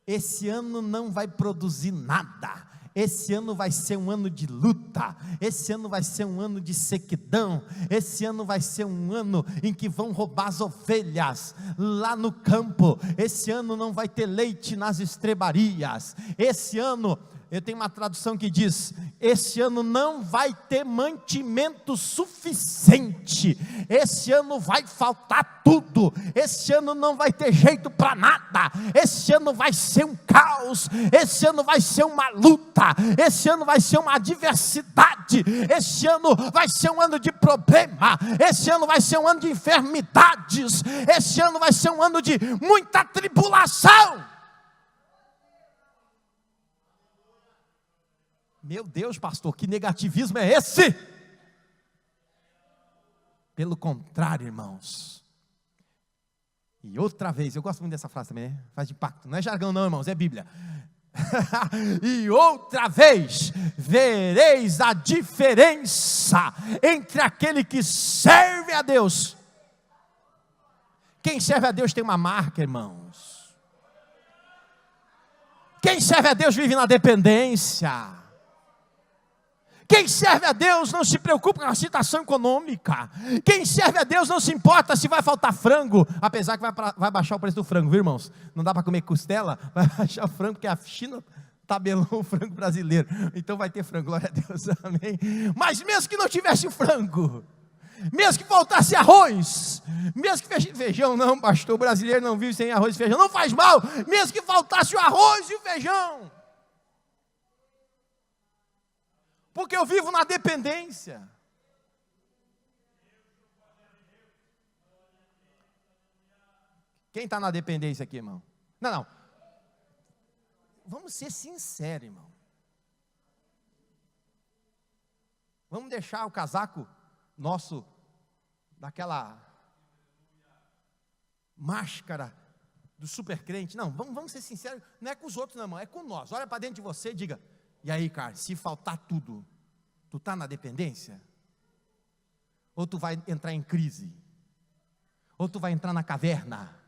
Esse ano não vai produzir nada. Esse ano vai ser um ano de luta. Esse ano vai ser um ano de sequidão. Esse ano vai ser um ano em que vão roubar as ovelhas lá no campo. Esse ano não vai ter leite nas estrebarias. Esse ano Eu tenho uma tradução que diz: esse ano não vai ter mantimento suficiente, esse ano vai faltar tudo, esse ano não vai ter jeito para nada, esse ano vai ser um caos, esse ano vai ser uma luta, esse ano vai ser uma adversidade, esse ano vai ser um ano de problema, esse ano vai ser um ano de enfermidades, esse ano vai ser um ano de muita tribulação. Meu Deus, pastor, que negativismo é esse? Pelo contrário, irmãos. E outra vez, eu gosto muito dessa frase também, né? Faz impacto, não é jargão não, irmãos, é Bíblia. E outra vez vereis a diferença entre aquele que serve a Deus. Quem serve a Deus tem uma marca, irmãos. Quem serve a Deus vive na dependência. Quem serve a Deus não se preocupa com a situação econômica. Quem serve a Deus não se importa se vai faltar frango, apesar que vai baixar o preço do frango, viu, irmãos? Não dá para comer costela, vai baixar o frango, porque a China tabelou o frango brasileiro. Então vai ter frango, glória a Deus, amém. Mas mesmo que não tivesse o frango, mesmo que faltasse arroz, mesmo que feijão, não, pastor, o brasileiro não vive sem arroz e feijão, não faz mal, mesmo que faltasse o arroz e o feijão, porque eu vivo na dependência. Quem está na dependência aqui, irmão? Não. Vamos ser sinceros, irmão. Vamos deixar o casaco nosso, daquela máscara do super crente. Não, vamos ser sinceros. Não é com os outros, não, irmão, é com nós. Olha para dentro de você e diga: e aí, cara, se faltar tudo, tu está na dependência? Ou tu vai entrar em crise? Ou tu vai entrar na caverna?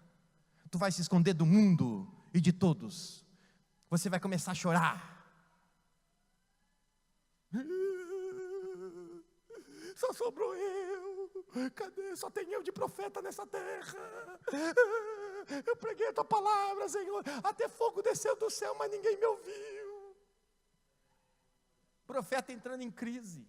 Tu vai se esconder do mundo e de todos? Você vai começar a chorar? Só sobrou eu. Cadê? Só tem eu de profeta nessa terra. Eu preguei a tua palavra, Senhor. Até fogo desceu do céu, mas ninguém me ouviu. Profeta entrando em crise.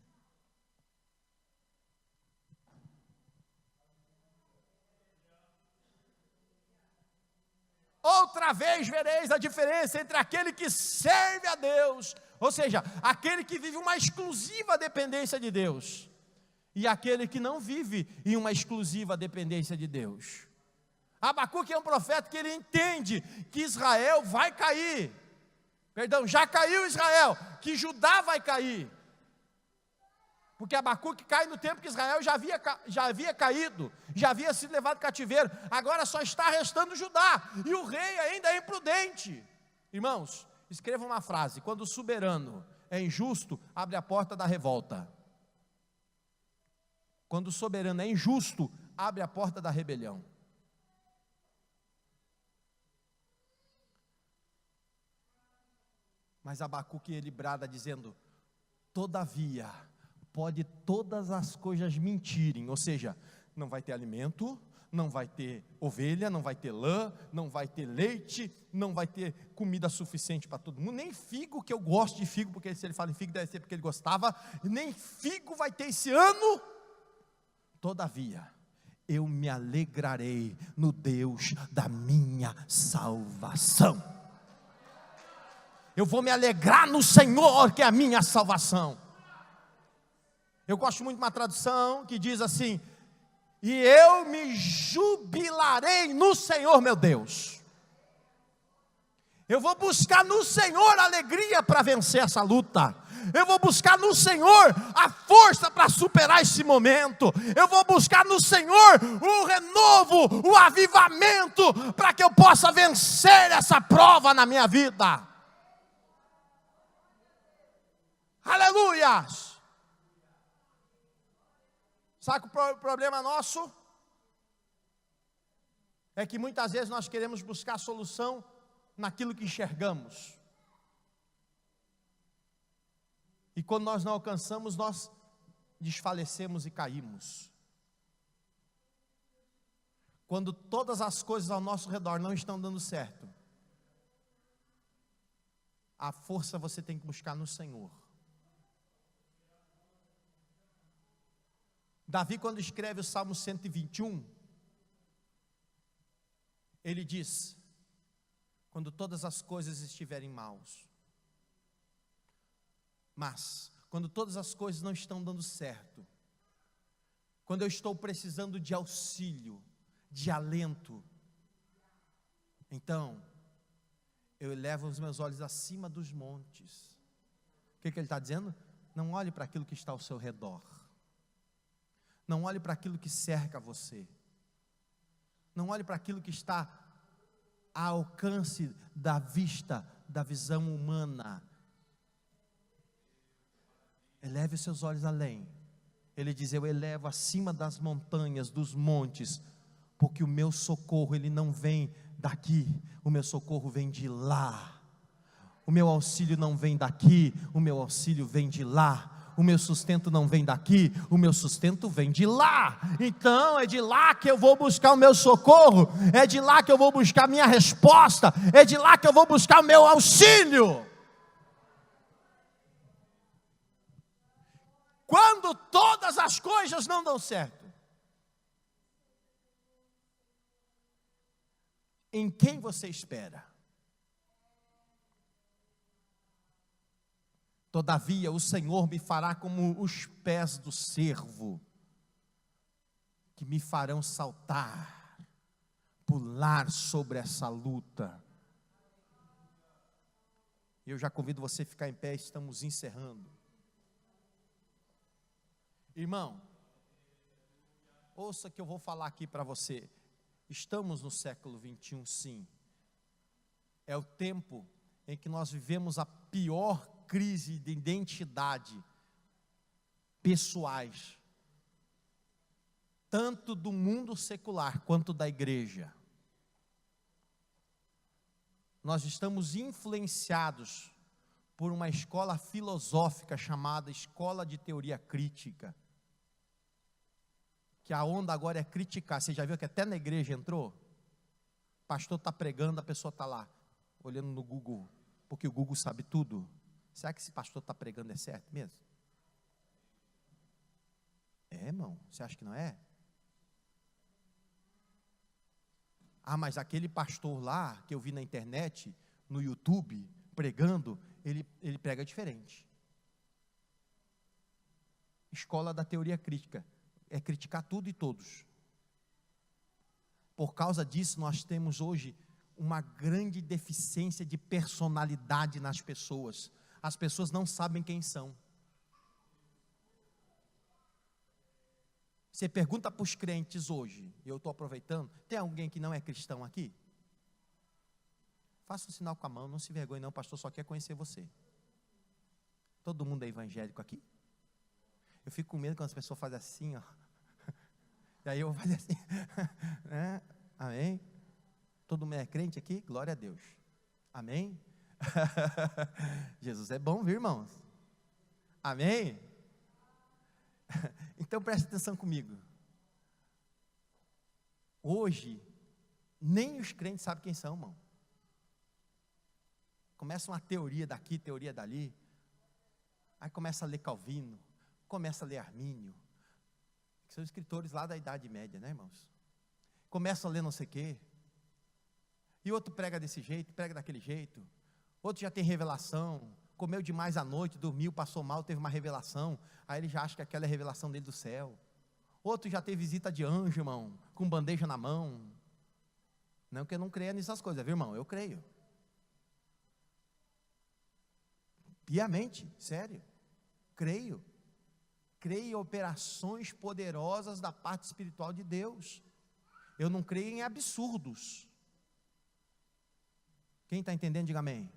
Outra vez vereis a diferença entre aquele que serve a Deus, ou seja, aquele que vive uma exclusiva dependência de Deus, e aquele que não vive em uma exclusiva dependência de Deus. Abacuque é um profeta que ele entende que Israel vai cair. Já caiu Israel, que Judá vai cair. Porque Abacuque cai no tempo que Israel já havia caído, já havia sido levado cativeiro, agora só está restando Judá, e o rei ainda é imprudente. Irmãos, escreva uma frase: quando o soberano é injusto, abre a porta da revolta. Quando o soberano é injusto, abre a porta da rebelião. Mas Abacuque ele brada dizendo: todavia, pode todas as coisas mentirem, ou seja, não vai ter alimento, não vai ter ovelha, não vai ter lã, não vai ter leite, não vai ter comida suficiente para todo mundo, nem figo, que eu gosto de figo, porque se ele fala em figo deve ser porque ele gostava, nem figo vai ter esse ano. Todavia, eu me alegrarei no Deus da minha salvação. Eu vou me alegrar no Senhor, que é a minha salvação. Eu gosto muito de uma tradução que diz assim: e eu me jubilarei no Senhor meu Deus. Eu vou buscar no Senhor alegria para vencer essa luta. Eu vou buscar no Senhor a força para superar esse momento. Eu vou buscar no Senhor o renovo, o avivamento, para que eu possa vencer essa prova na minha vida. Aleluia! Sabe que o problema nosso é que muitas vezes nós queremos buscar solução naquilo que enxergamos. E quando nós não alcançamos, nós desfalecemos e caímos. Quando todas as coisas ao nosso redor não estão dando certo, A força você tem que buscar no Senhor. Davi, quando escreve o Salmo 121, ele diz: quando todas as coisas estiverem maus, mas quando todas as coisas não estão dando certo, quando eu estou precisando de auxílio, de alento, então eu elevo os meus olhos acima dos montes. O que ele está dizendo? Não olhe para aquilo que está ao seu redor, não olhe para aquilo que cerca você, não olhe para aquilo que está ao alcance da vista, da visão humana. Eleve os seus olhos além. Ele diz: eu elevo acima das montanhas, dos montes, porque o meu socorro, ele não vem daqui, o meu socorro vem de lá. O meu auxílio não vem daqui, o meu auxílio vem de lá. O meu sustento não vem daqui, o meu sustento vem de lá. Então é de lá que eu vou buscar o meu socorro, é de lá que eu vou buscar a minha resposta, é de lá que eu vou buscar o meu auxílio. Quando todas as coisas não dão certo, em quem você espera? Todavia o Senhor me fará como os pés do cervo, que me farão saltar, pular sobre essa luta. Eu já convido você a ficar em pé, estamos encerrando. Irmão, ouça que eu vou falar aqui para você. Estamos no século 21, sim. É o tempo em que nós vivemos a pior crise de identidade pessoais, tanto do mundo secular quanto da igreja. Nós estamos influenciados por uma escola filosófica chamada Escola de Teoria Crítica, que a onda agora é criticar. Você já viu que até na igreja entrou? O pastor está pregando, a pessoa está lá, olhando no Google, porque o Google sabe tudo. Será que esse pastor está pregando é certo mesmo? É, irmão, você acha que não é? Ah, mas aquele pastor lá, que eu vi na internet, no YouTube, pregando, ele prega diferente. Escola da teoria crítica, é criticar tudo e todos. Por causa disso, nós temos hoje uma grande deficiência de personalidade nas pessoas. As pessoas não sabem quem são. Você pergunta para os crentes hoje, e eu estou aproveitando, tem alguém que não é cristão aqui? Faça um sinal com a mão, não se envergonhe não, o pastor só quer conhecer você. Todo mundo é evangélico aqui? Eu fico com medo quando as pessoas fazem assim, ó. E aí eu vou fazer assim, né? Amém? Todo mundo é crente aqui? Glória a Deus. Amém? Jesus é bom, viu, irmãos? Amém? Então preste atenção comigo. Hoje, nem os crentes sabem quem são, irmão. Começa uma teoria daqui, teoria dali. Aí começa a ler Calvino, começa a ler Armínio, que são escritores lá da Idade Média, né, irmãos? Começa a ler não sei o quê. E outro prega desse jeito, prega daquele jeito. Outro já tem revelação, comeu demais à noite, dormiu, passou mal, teve uma revelação, aí ele já acha que aquela é a revelação dele do céu. Outro já teve visita de anjo, irmão, com bandeja na mão. Não que eu não creia nessas coisas, viu, irmão? Eu creio. Piamente, sério. Creio. Creio em operações poderosas da parte espiritual de Deus. Eu não creio em absurdos. Quem está entendendo, diga amém.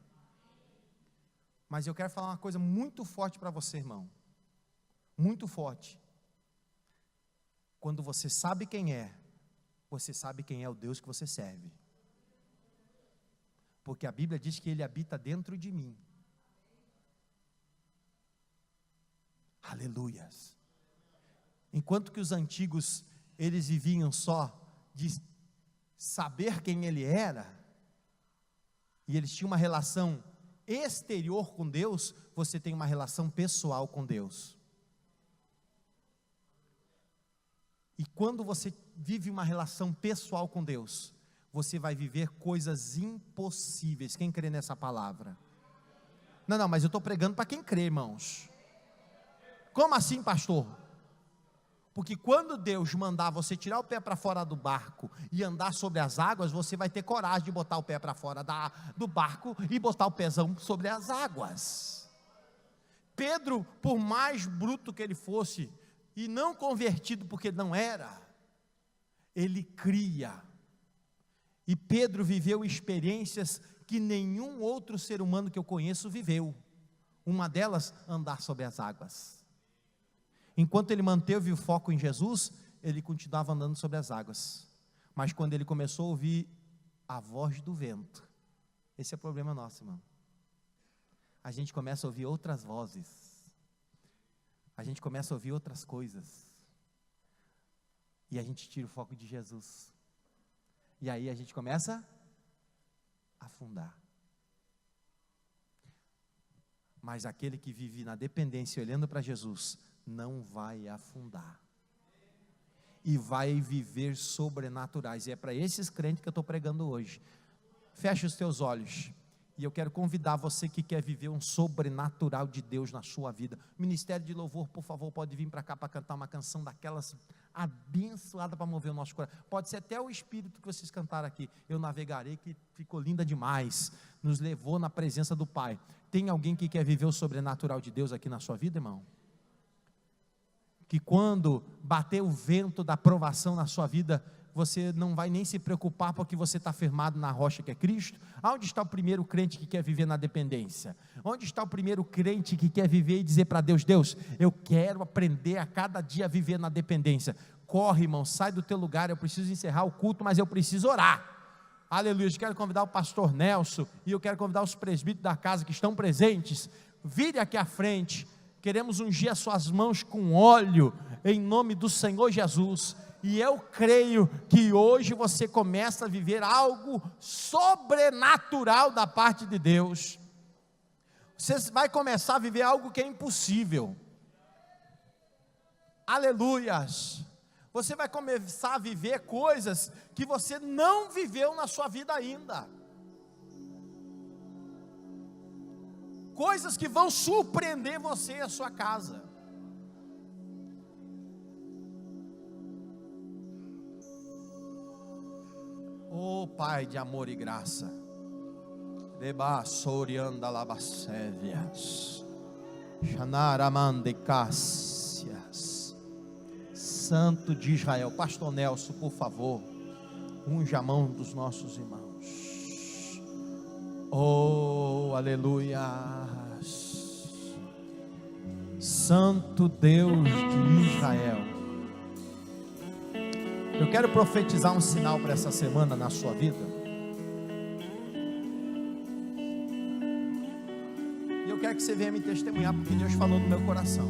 Mas eu quero falar uma coisa muito forte para você, irmão. Muito forte. Quando você sabe quem é, você sabe quem é o Deus que você serve. Porque a Bíblia diz que Ele habita dentro de mim. Aleluias. Enquanto que os antigos, eles viviam só de saber quem Ele era, e eles tinham uma relação exterior com Deus, você tem uma relação pessoal com Deus. E quando você vive uma relação pessoal com Deus, você vai viver coisas impossíveis. Quem crê nessa palavra? Não, mas eu estou pregando para quem crê, irmãos. Como assim, pastor? Porque quando Deus mandar você tirar o pé para fora do barco e andar sobre as águas, você vai ter coragem de botar o pé para fora do barco e botar o pezão sobre as águas. Pedro, por mais bruto que ele fosse, e não convertido porque não era, ele cria. E Pedro viveu experiências que nenhum outro ser humano que eu conheço viveu. Uma delas, andar sobre as águas. Enquanto ele manteve o foco em Jesus, ele continuava andando sobre as águas. Mas quando ele começou a ouvir a voz do vento, esse é o problema nosso, irmão. A gente começa a ouvir outras vozes. A gente começa a ouvir outras coisas. E a gente tira o foco de Jesus. E aí a gente começa a afundar. Mas aquele que vive na dependência, olhando para Jesus, não vai afundar. E vai viver sobrenaturais. E é para esses crentes que eu estou pregando hoje. Feche os teus olhos. E eu quero convidar você que quer viver um sobrenatural de Deus na sua vida. Ministério de Louvor, por favor, pode vir para cá para cantar uma canção daquelas abençoada para mover o nosso coração. Pode ser até o espírito que vocês cantaram aqui. Eu navegarei, que ficou linda demais. Nos levou na presença do Pai. Tem alguém que quer viver o sobrenatural de Deus aqui na sua vida, irmão? Que quando bater o vento da provação na sua vida, você não vai nem se preocupar porque você está firmado na rocha que é Cristo. Onde está o primeiro crente que quer viver na dependência? Onde está o primeiro crente que quer viver e dizer para Deus, Deus, eu quero aprender a cada dia a viver na dependência. Corre, irmão, sai do teu lugar, eu preciso encerrar o culto, mas eu preciso orar. Aleluia, eu quero convidar o pastor Nelson, e eu quero convidar os presbíteros da casa que estão presentes, vire aqui à frente. Queremos ungir as suas mãos com óleo, em nome do Senhor Jesus. E eu creio que hoje você começa a viver algo sobrenatural da parte de Deus. Você vai começar a viver algo que é impossível. Aleluias. Você vai começar a viver coisas que você não viveu na sua vida ainda. Coisas que vão surpreender você e a sua casa. Oh Pai de amor e graça, Deba sorianda labassévias, Xanaramande Cássias, Santo de Israel. Pastor Nelson, por favor, unja a mão dos nossos irmãos. Oh, aleluia. Santo Deus de Israel. Eu quero profetizar um sinal para essa semana na sua vida. E eu quero que você venha me testemunhar, porque Deus falou no meu coração.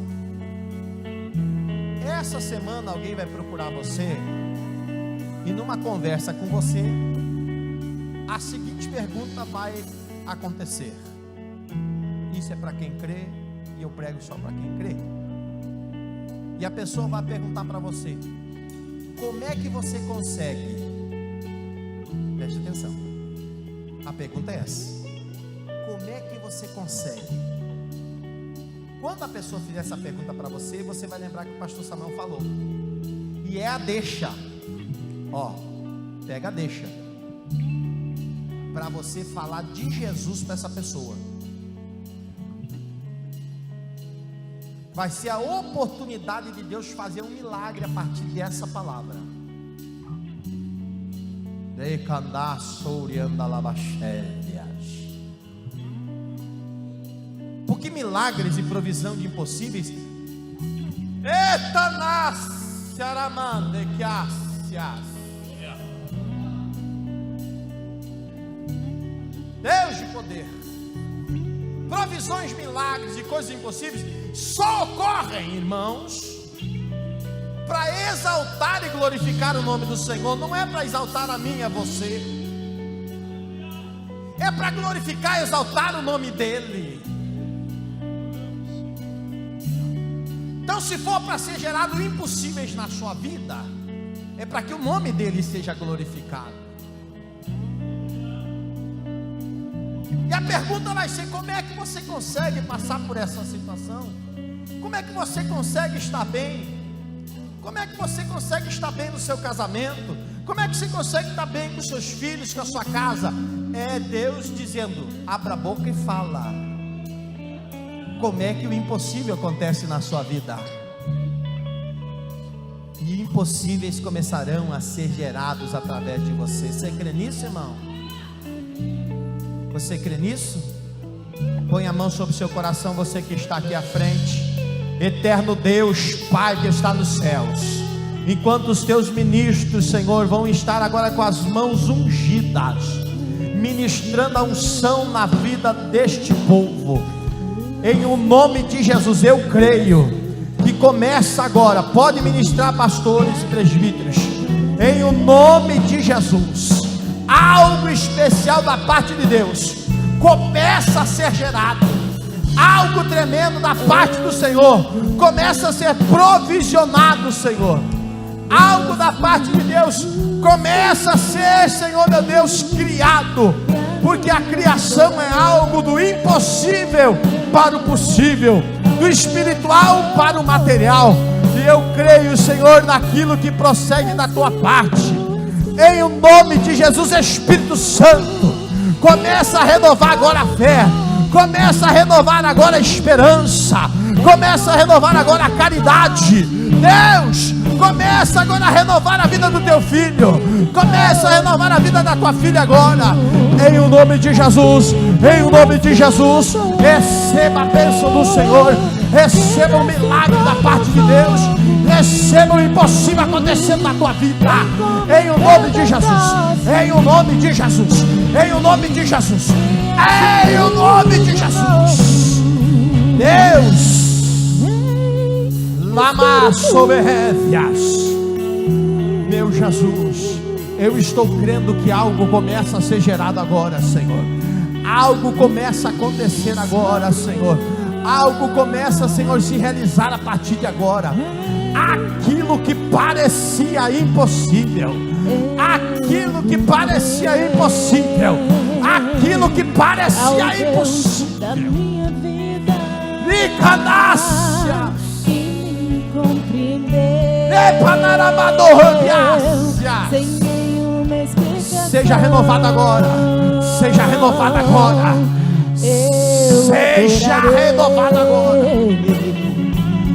Essa semana alguém vai procurar você, e numa conversa com você, a seguinte pergunta vai acontecer. Isso é para quem crê, e eu prego só para quem crê. E a pessoa vai perguntar para você: como é que você consegue? Preste atenção. A pergunta é essa: como é que você consegue? Quando a pessoa fizer essa pergunta para você, você vai lembrar que o pastor Samuel falou. E é a deixa. Ó, pega a deixa. Para você falar de Jesus para essa pessoa. Vai ser a oportunidade de Deus fazer um milagre a partir dessa palavra. Porque milagres e provisão de impossíveis. Deus de poder. Provisões, milagres e coisas impossíveis só ocorrem, irmãos, para exaltar e glorificar o nome do Senhor. Não é para exaltar a mim e a você. é para glorificar e exaltar o nome dEle. Então, se for para ser gerado impossíveis na sua vida, é para que o nome dEle seja glorificado. E a pergunta vai ser: como é que você consegue passar por essa situação? Como é que você consegue estar bem? Como é que você consegue estar bem no seu casamento? Como é que você consegue estar bem com seus filhos, com a sua casa? É Deus dizendo: abra a boca e fala. Como é que o impossível acontece na sua vida? E impossíveis começarão a ser gerados através de você. Você crê nisso, irmão? Você crê nisso? Põe a mão sobre o seu coração, você que está aqui à frente. Eterno Deus, Pai que está nos céus, enquanto os teus ministros, Senhor, vão estar agora com as mãos ungidas, ministrando a unção na vida deste povo, em o nome de Jesus, eu creio que começa agora. Pode ministrar, pastores e presbíteros, em o nome de Jesus. Algo especial da parte de Deus começa a ser gerado. Algo tremendo da parte do Senhor começa a ser provisionado, Senhor. Algo da parte de Deus começa a ser, Senhor meu Deus, criado. Porque a criação é algo do impossível para o possível, do espiritual para o material. E eu creio, Senhor, naquilo que prossegue da tua parte. Em o nome de Jesus, Espírito Santo, começa a renovar agora a fé. Começa a renovar agora a esperança. Começa a renovar agora a caridade. Deus, começa agora a renovar a vida do teu filho. Começa a renovar a vida da tua filha agora. Em o nome de Jesus. Em o nome de Jesus. Receba a bênção do Senhor. Receba o milagre da parte de Deus. Receba o impossível acontecendo na tua vida. Em o nome de Jesus. Em o nome de Jesus. Em o nome de Jesus. Em o nome de Jesus. Deus, lama soberrévias. Meu Jesus, eu estou crendo que algo começa a ser gerado agora, Senhor. Algo começa a acontecer agora, Senhor. Algo começa, Senhor, a se realizar a partir de agora. Aquilo que parecia impossível, aquilo que parecia impossível, aquilo que parecia impossível, Licanácia, seja renovada agora, seja renovada agora, seja renovada agora,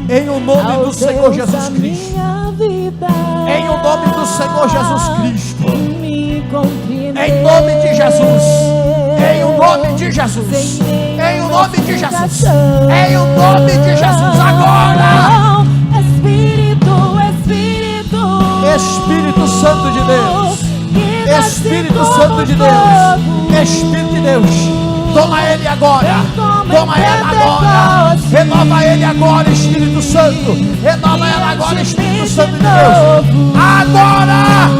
em o nome do Senhor Jesus Cristo, em o nome do Senhor Jesus Cristo, em nome de Jesus, em o nome de Jesus, em o nome de Jesus, em o nome de Jesus, agora, Espírito Santo de Deus, Espírito Santo de Deus, Espírito de Deus, toma ele agora, toma ela agora, renova ele agora, Espírito Santo, renova ela agora, Espírito Santo de Deus, agora,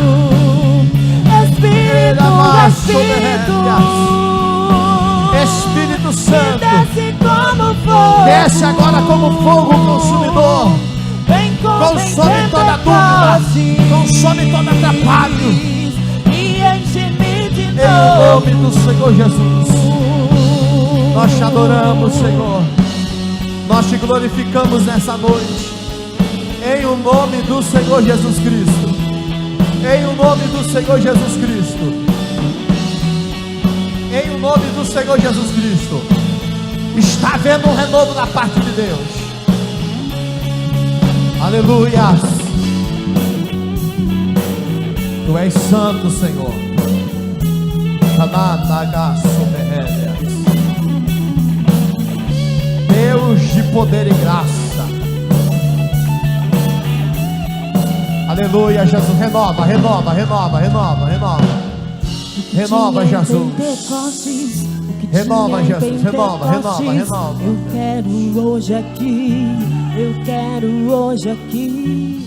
Espírito Santo, desce agora como fogo consumidor, consome toda dúvida, consome todo atrapalho, em nome do Senhor Jesus. Nós te adoramos, Senhor, nós te glorificamos nessa noite, em o nome do Senhor Jesus Cristo, em o nome do Senhor Jesus Cristo, em o nome do Senhor Jesus Cristo. Está havendo um renovo da parte de Deus. Aleluia. Tu és santo, Senhor. Deus de poder e graça. Aleluia, Jesus. Renova, renova, renova, renova, renova. Renova, Jesus. Renova, Jesus. Renova, renova, renova. Eu quero hoje aqui. Eu quero hoje aqui.